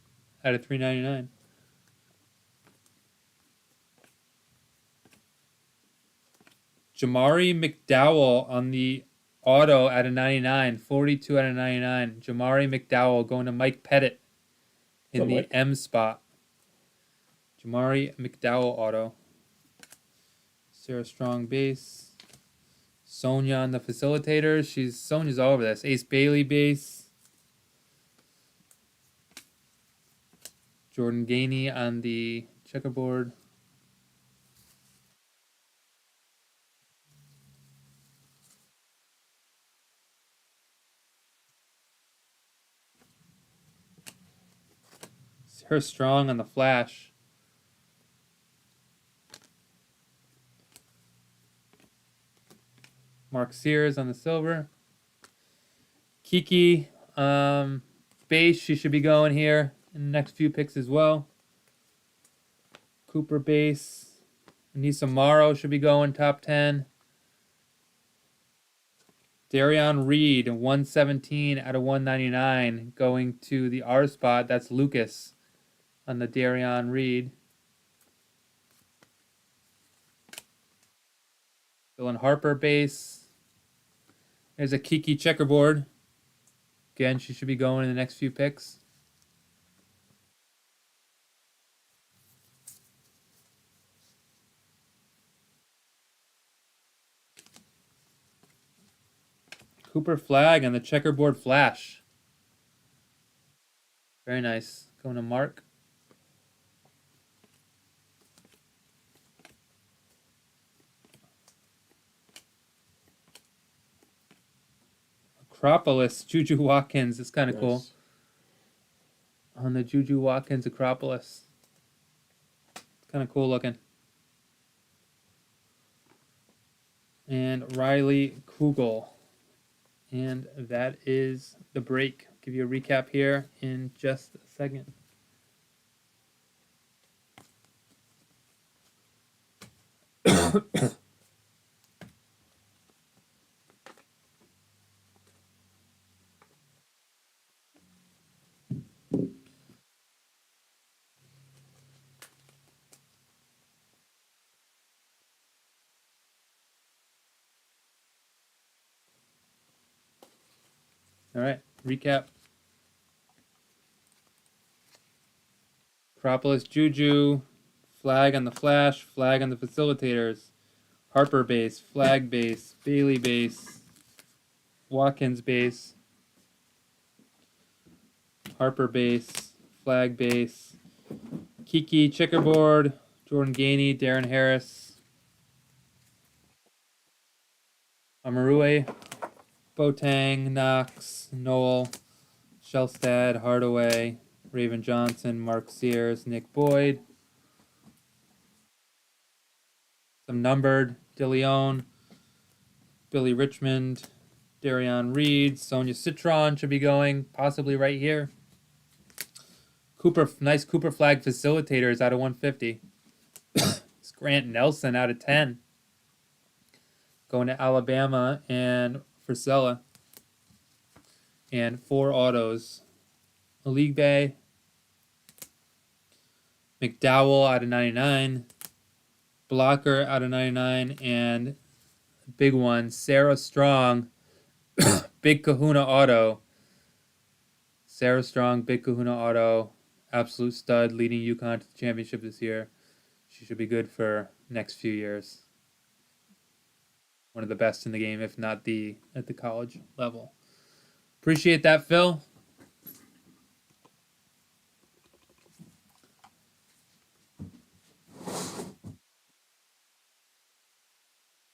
out of 399. Jamari McDowell on the auto out of 99, 42 out of 99. Jamari McDowell going to Mike Pettit in What's up, the Mike? M spot. Jamari McDowell auto. Sarah Strong base. Sonia on the facilitators. Sonia's all over this. Ace Bailey base. Jordan Gainey on the checkerboard. Sarah Strong on the flash. Mark Sears on the silver. Kiki base. She should be going here in the next few picks as well. Cooper base. Anissa Morrow should be going top 10. Darion Reed, 117 out of 199, going to the R spot. That's Lucas on the Darion Reed. Dylan Harper base. There's a Kiki checkerboard. Again, she should be going in the next few picks. Cooper flag and the checkerboard flash. Very nice. Going to Mark. Acropolis, Juju Watkins. It's kind of cool. On the Juju Watkins Acropolis. It's kind of cool looking. And Riley Kugel. And that is the break. I'll give you a recap here in just a second. All right, recap. Acropolis Juju, flag on the flash, flag on the facilitators. Harper base, flag base, Bailey base, Watkins base, Harper base, flag base, Kiki checkerboard, Jordan Gainey, Darren Harris, Amarue, Boateng, Knox, Noel, Shelstad, Hardaway, Raven Johnson, Mark Sears, Nick Boyd. Some numbered, DeLeon, Billy Richmond, Darion Reed, Sonia Citron should be going, possibly right here. Nice Cooper flag facilitators out of 150. It's Grant Nelson out of 10. Going to Alabama and Frisella. And 4 autos. Malik Bay. McDowell out of 99. Blocker out of 99. And big one, Sarah Strong. Big Kahuna auto. Sarah Strong, Big Kahuna auto. Absolute stud, leading UConn to the championship this year. She should be good for next few years. One of the best in the game, if not at the college level. Appreciate that, Phil.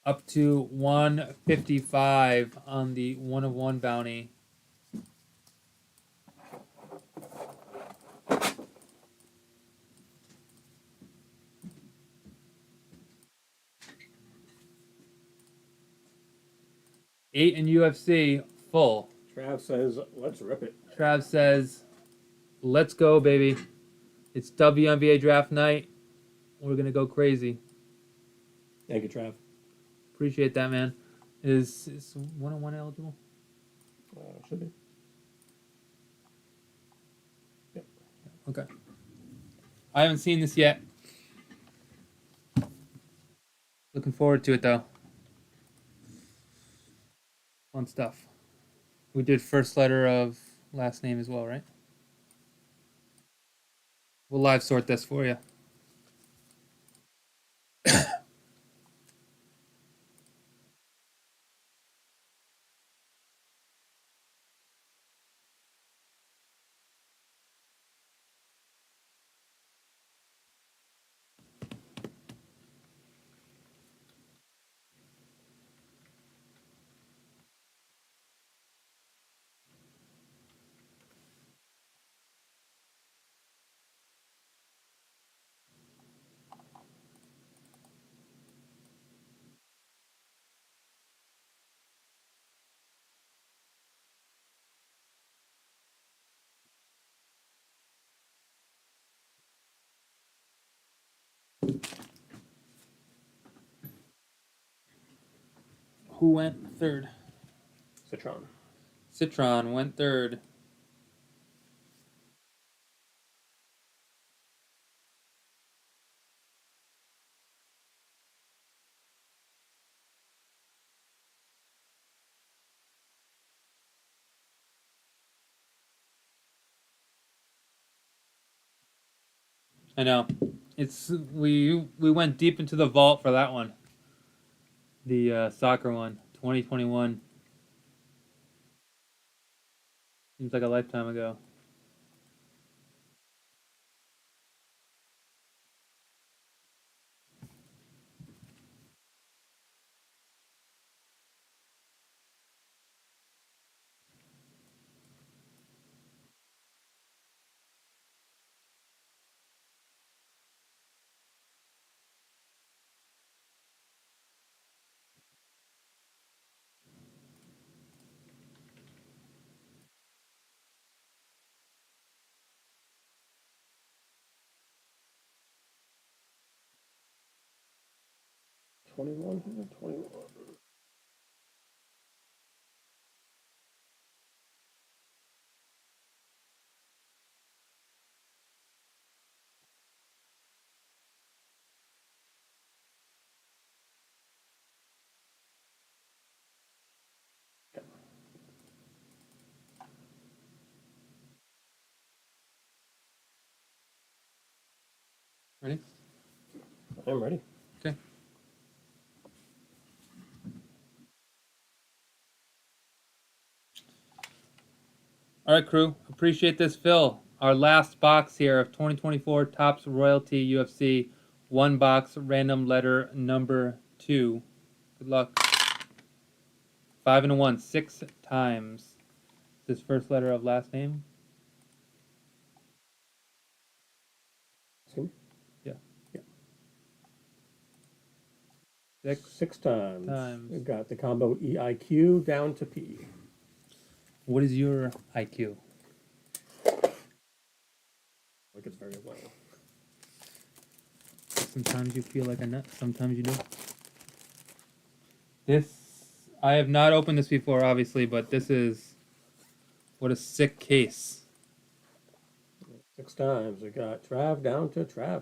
Up to 155 on the 1-of-1 bounty. Eight in UFC, full. Trav says, let's rip it. Trav says, let's go, baby. It's WNBA draft night. We're going to go crazy. Thank you, Trav. Appreciate that, man. Is 1-on-1 eligible? Should be. Okay. I haven't seen this yet. Looking forward to it though. Fun stuff. We did first letter of last name as well, right? We'll live sort this for you. Who went third? Citron. Citron went third. I know. It's we went deep into the vault for that one. The soccer one, 2021. Seems like a lifetime ago. '21 here. '21. Ready? I am ready. Okay. All right, crew. Appreciate this fill. Our last box here of 2024 Topps Royalty UFC. One box, random letter number 2. Good luck. 5 and a 1, 6 times. This first letter of last name? See? Yeah. Yeah. 6 Six times. times. We've got the combo EIQ down to P. What is your IQ? Like it's very low. Sometimes you feel like a nut, sometimes you don't. I have not opened this before, obviously, but this is, what a sick case. 6 times. We got Trav down to Trav.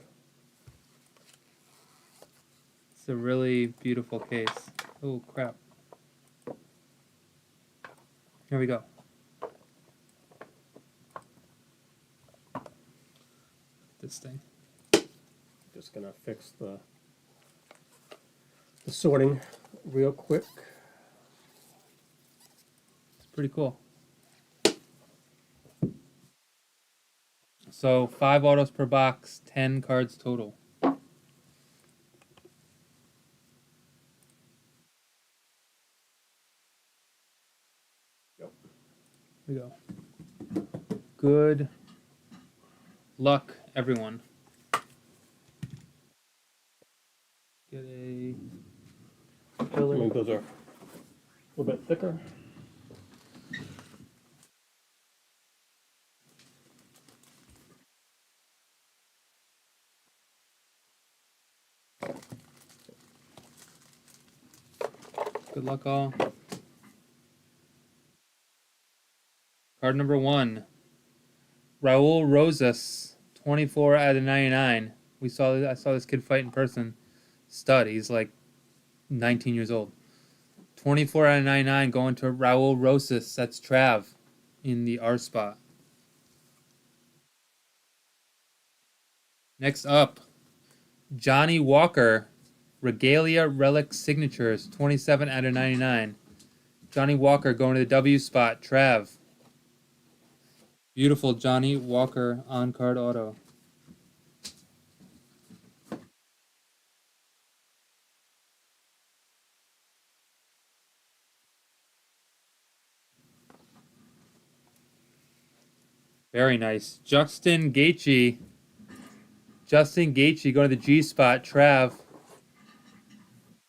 It's a really beautiful case. Oh, crap. Here we go. This thing. Just gonna fix the sorting real quick. It's pretty cool. So 5 autos per box, 10 cards total. Yep. Here we go. Good luck, everyone. Get a I filler. think those are a little bit thicker. Good luck, all. Card number 1. Raul Rosas. 24 out of 99. I saw this kid fight in person. Stud. He's like 19 years old. 24 out of 99 going to Raul Rosas. That's Trav in the R spot. Next up, Johnny Walker, Regalia Relic Signatures, 27 out of 99. Johnny Walker going to the W spot. Trav. Beautiful Johnny Walker on-card auto. Very nice. Justin Gaethje going to the G spot. Trav.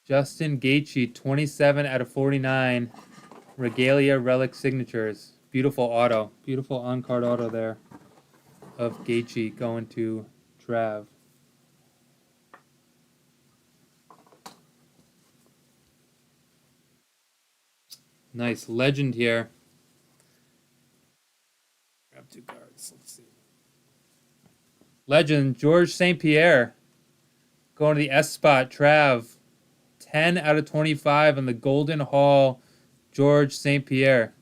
Justin Gaethje, 27 out of 49. Regalia Relic Signatures. Beautiful auto. Beautiful on-card auto there of Gaethje going to Trav. Nice legend here. Grab 2 cards. Let's see. Legend, George St. Pierre. Going to the S spot. Trav. 10 out of 25 on the Golden Hall. George St. Pierre.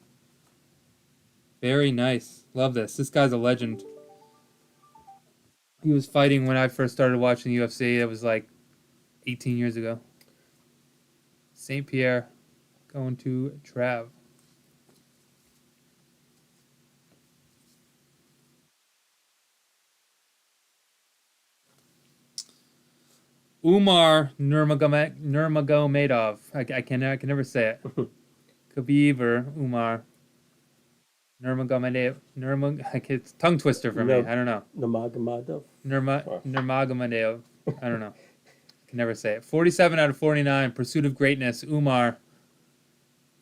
Very nice. Love this. This guy's a legend. He was fighting when I first started watching UFC. It was like 18 years ago. St. Pierre going to Trav. Umar Nurmagomedov. I can never say it. Khabib or Umar Nurmagomedov. It's tongue twister for me. I don't know. Nurmagomedov. Nurmagomedov. I don't know. I can never say it. 47 out of 49. Pursuit of Greatness. Umar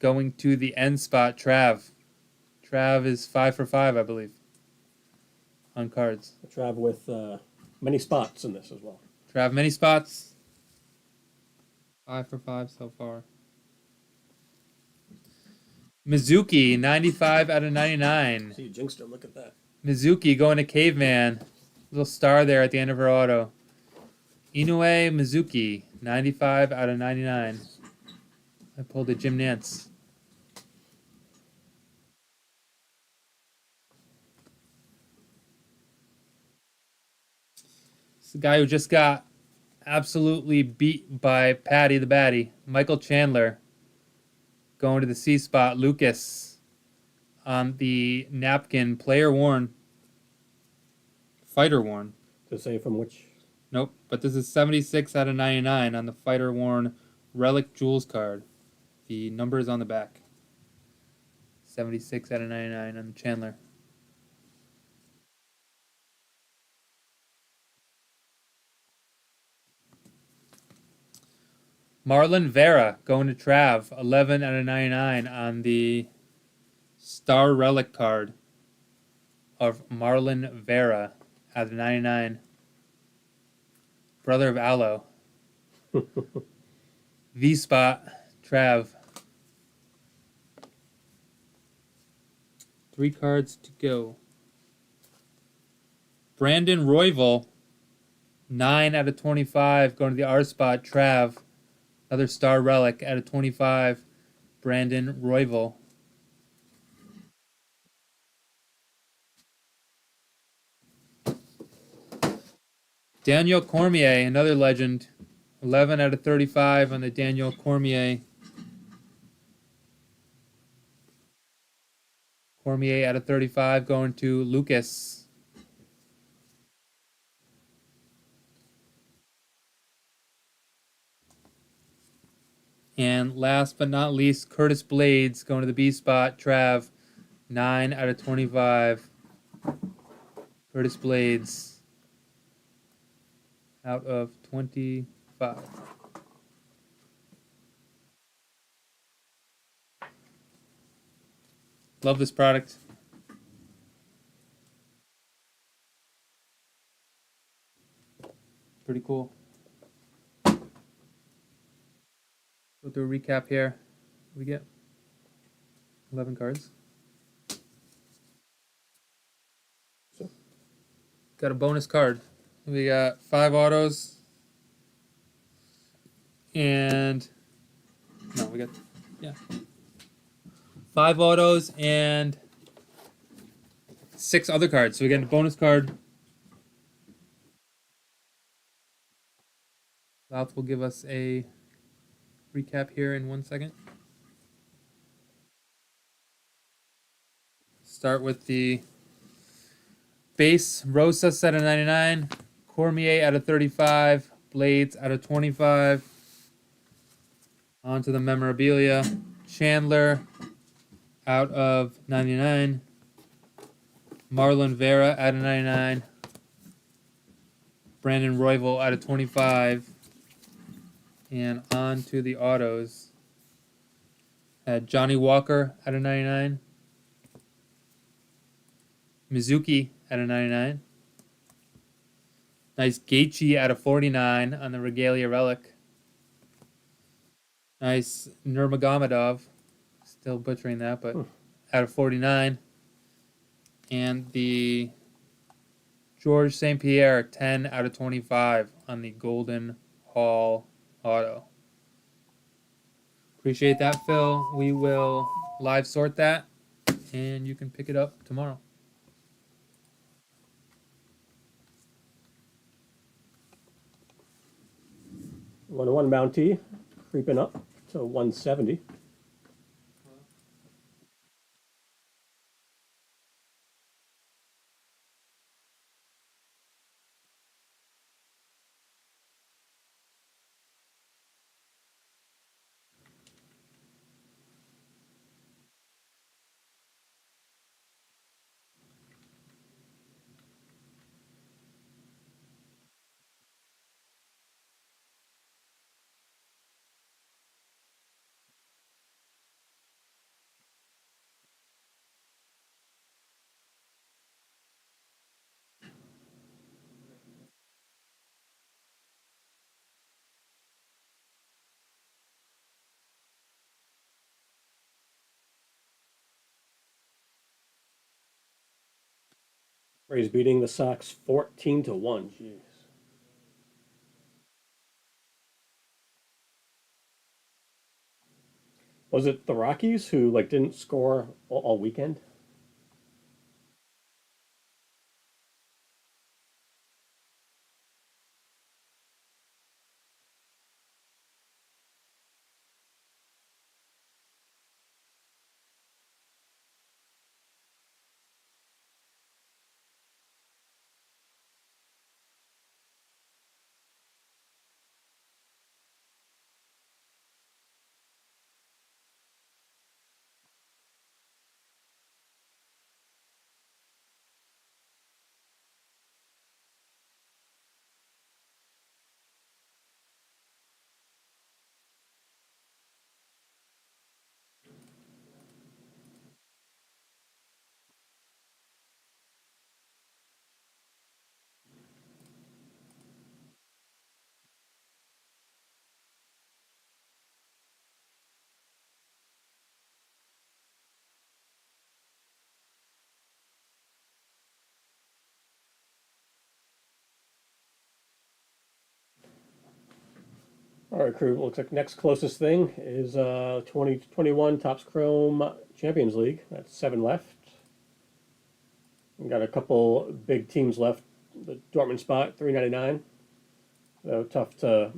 going to the N spot. Trav. Trav is 5 for 5, I believe, on cards. Trav with many spots in this as well. Trav, many spots. 5 for 5 so far. Mizuki, 95 out of 99. See, you jinxed her. Look at that. Mizuki going to Caveman. Little star there at the end of her auto. Inoue Mizuki, 95 out of 99. I pulled a Jim Nance. It's the guy who just got absolutely beat by Patty the Batty. Michael Chandler going to the C spot. Lucas on the napkin. Player worn. Fighter worn. To say from which? Nope, but this is 76 out of 99 on the fighter worn Relic Jewels card. The number is on the back. 76 out of 99 on the Chandler. Marlon Vera going to Trav. 11 out of 99 on the Star Relic card of Marlon Vera out of 99. Brother of Aloe. V spot. Trav. 3 cards to go. Brandon Royval. 9 out of 25 going to the R spot. Trav. Another Star Relic out of 25. Brandon Royval. Daniel Cormier, another legend. 11 out of 35 on the Daniel Cormier. Cormier out of 35 going to Lucas. And last but not least, Curtis Blades going to the B spot. Trav. 9 out of 25. Curtis Blades out of 25. Love this product. Pretty cool. We'll do a recap here. What do we get 11 cards. got a bonus card. We got 5 autos and no, we got yeah, 5 autos and 6 other cards. So we get a bonus card. Louth will give us a recap here in 1 second. Start with the base Rosa set of 99, Cormier out of 35, Blades out of 25. On to the memorabilia. Chandler out of 99. Marlon Vera out of 99. Brandon Royval out of 25. And on to the autos. Had Johnny Walker out of 99. Mizuki out of 99. Nice Gaethje out of 49 on the Regalia Relic. Nice Nurmagomedov. Still butchering that, but out of 49. And the George St. Pierre 10 out of 25 on the Golden Hall auto. Appreciate that, Phil. We will live sort that, and you can pick it up tomorrow. 101 Bounty creeping up to 170. Rays beating the Sox 14-1. Jeez. Was it the Rockies who didn't score all weekend? All right, crew. Looks like next closest thing is 2021 Topps Chrome Champions League. That's 7 left. We got a couple big teams left. The Dortmund spot, 399. So tough to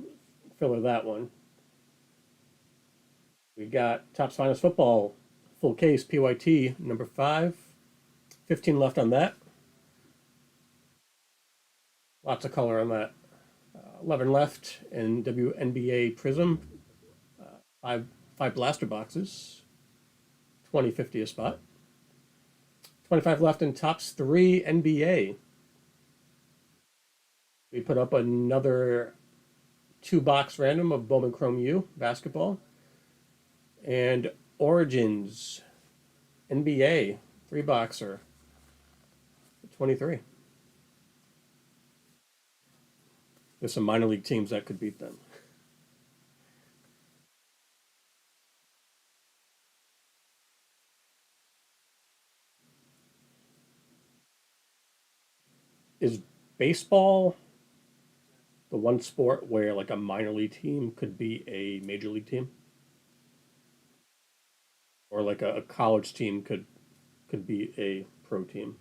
fill that one. We got Topps Finest Football full case PYT number 5. 15 left on that. Lots of color on that. 11 left in WNBA Prism. Five blaster boxes. 2050 a spot. 25 left in Topps 3 NBA. We put up another 2-box random of Bowman Chrome U basketball. And Origins NBA 3-boxer. 23. There's some minor league teams that could beat them. Is baseball the one sport where like a minor league team could be a major league team, or like a college team could be a pro team?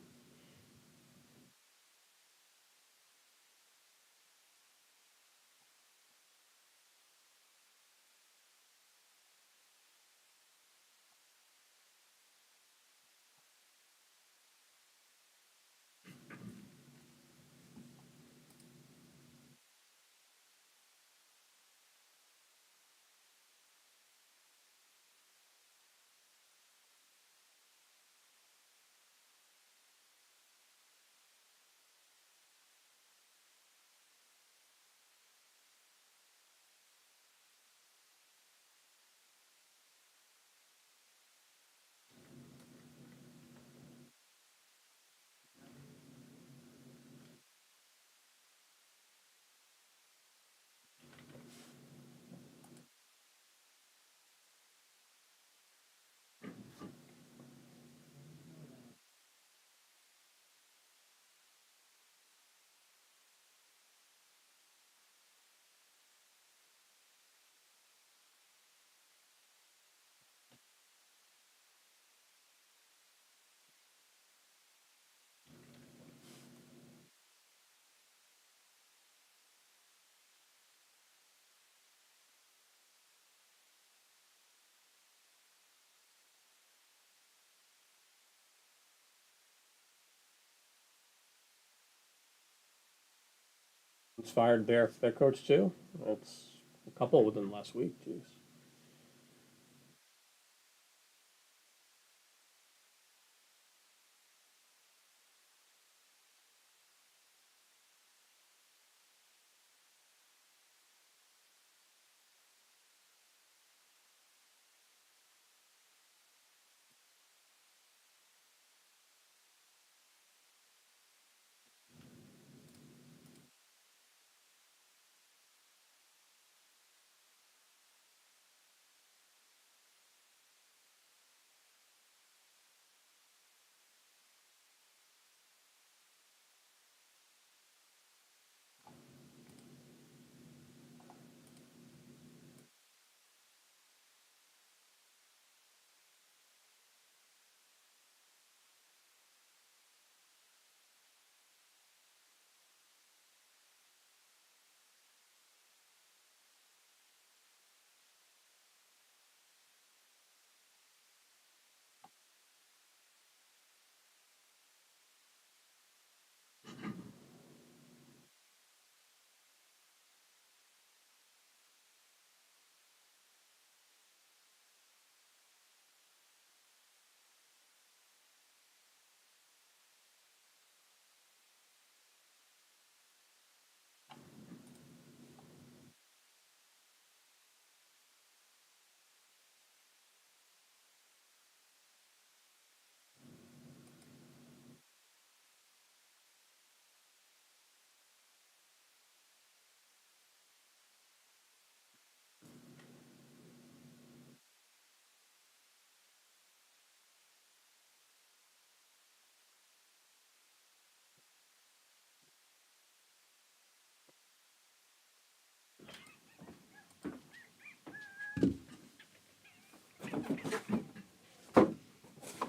It's fired their coach too. That's a couple within the last week. Jeez.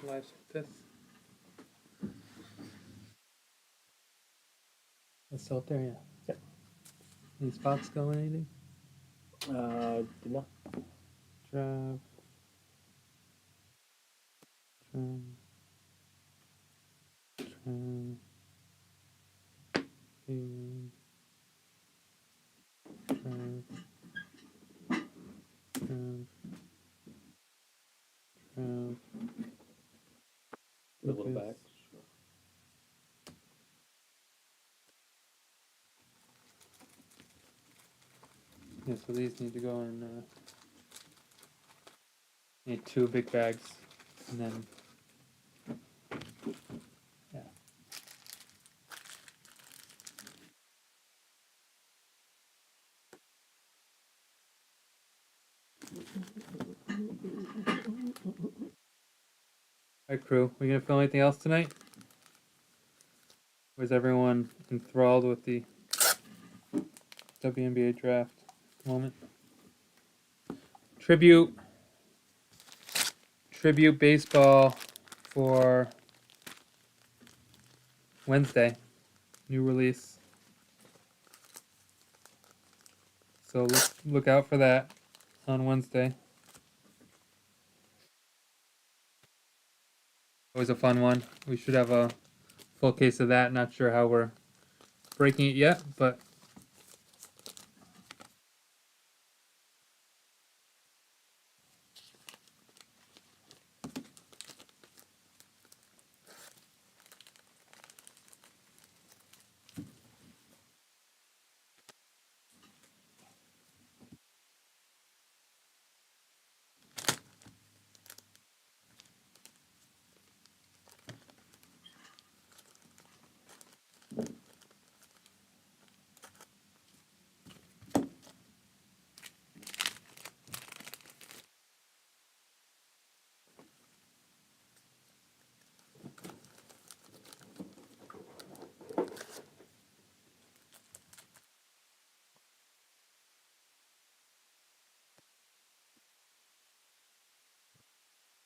Life's fifth. That's still up there, yeah. Yep. Any spots going? Anything? Did not. Drive. Turn. Turn. Turn. Turn. Turn. Turn. The little Lucas. back. Yeah, so these need to go in. Need two big bags, and then yeah. All right, crew. We gonna film anything else tonight? Was everyone enthralled with the WNBA draft moment? Tribute baseball for Wednesday. New release. So look out for that on Wednesday. Always a fun one. We should have a full case of that. Not sure how we're breaking it yet, but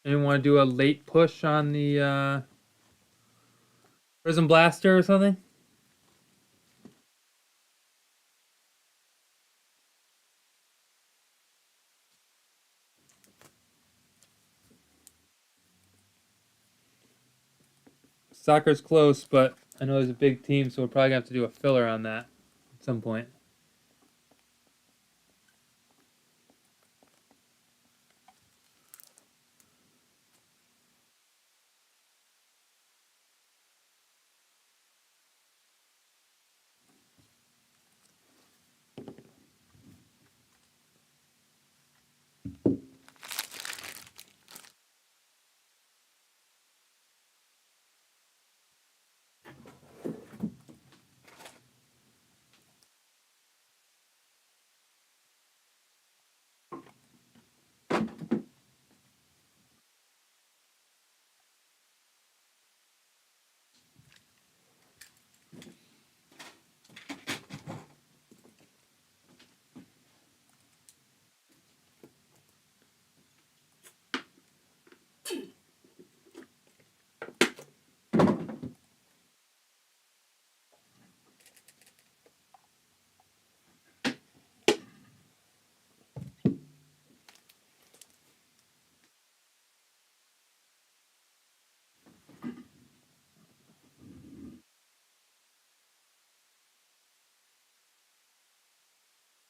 anyone want to do a late push on the Prism Blaster or something? Soccer's close, but I know there's a big team, so we're probably gonna have to do a filler on that at some point.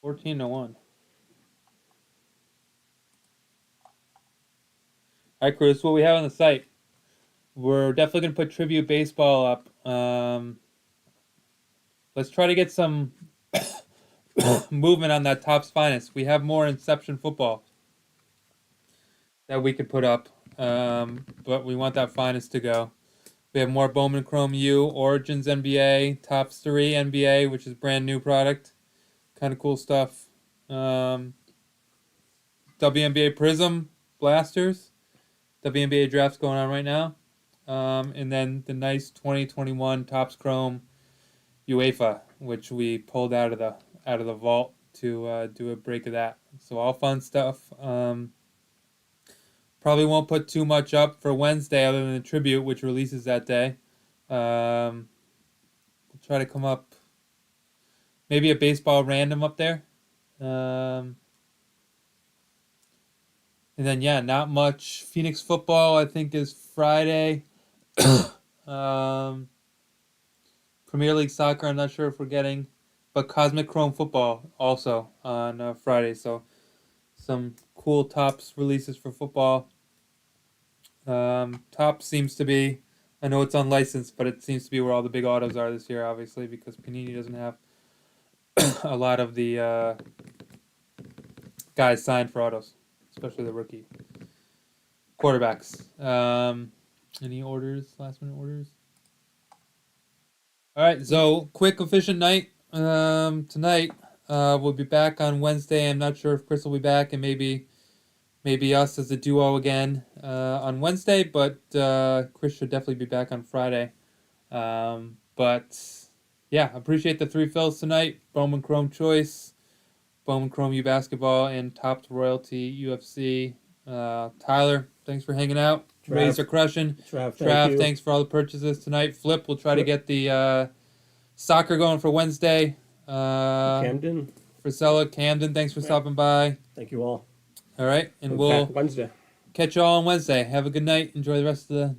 Fourteen to one. All right, crew. This is what we have on the site. We're definitely gonna put tribute baseball up. Let's try to get some movement on that Topps Finest. We have more Inception football that we could put up, but we want that Finest to go. We have more Bowman Chrome U, Origins NBA, Topps 3 NBA, which is brand new product. Kind of cool stuff. WNBA Prism Blasters. WNBA draft's going on right now. And then the nice 2021 Topps Chrome UEFA, which we pulled out of the vault to do a break of that. So all fun stuff. Probably won't put too much up for Wednesday other than the tribute, which releases that day. We'll try to come up maybe a baseball random up there. And then yeah, not much. Phoenix football I think is Friday. um, Premier League soccer I'm not sure if we're getting, but Cosmic Chrome football also on Friday. So some cool Topps releases for football. Topps seems to be, I know it's unlicensed, but it seems to be where all the big autos are this year, obviously, because Panini doesn't have a lot of the guys signed for autos, especially the rookie quarterbacks. Any orders? Last minute orders? All right, so quick, efficient night tonight. We'll be back on Wednesday. I'm not sure if Chris will be back, and maybe us as a duo again on Wednesday. But Chris should definitely be back on Friday. But yeah, appreciate the 3 fills tonight. Bowman Chrome Choice, Bowman Chrome U Basketball, and Topped Royalty UFC. Tyler, thanks for hanging out. Rays are crushing. Thank you. Thanks for all the purchases tonight. Flip, we'll try to get the soccer going for Wednesday. Camden. Priscilla, Camden, thanks for stopping by. Thank you all. All right, and We'll we'll Wednesday. catch you all on Wednesday. Have a good night. Enjoy the rest of the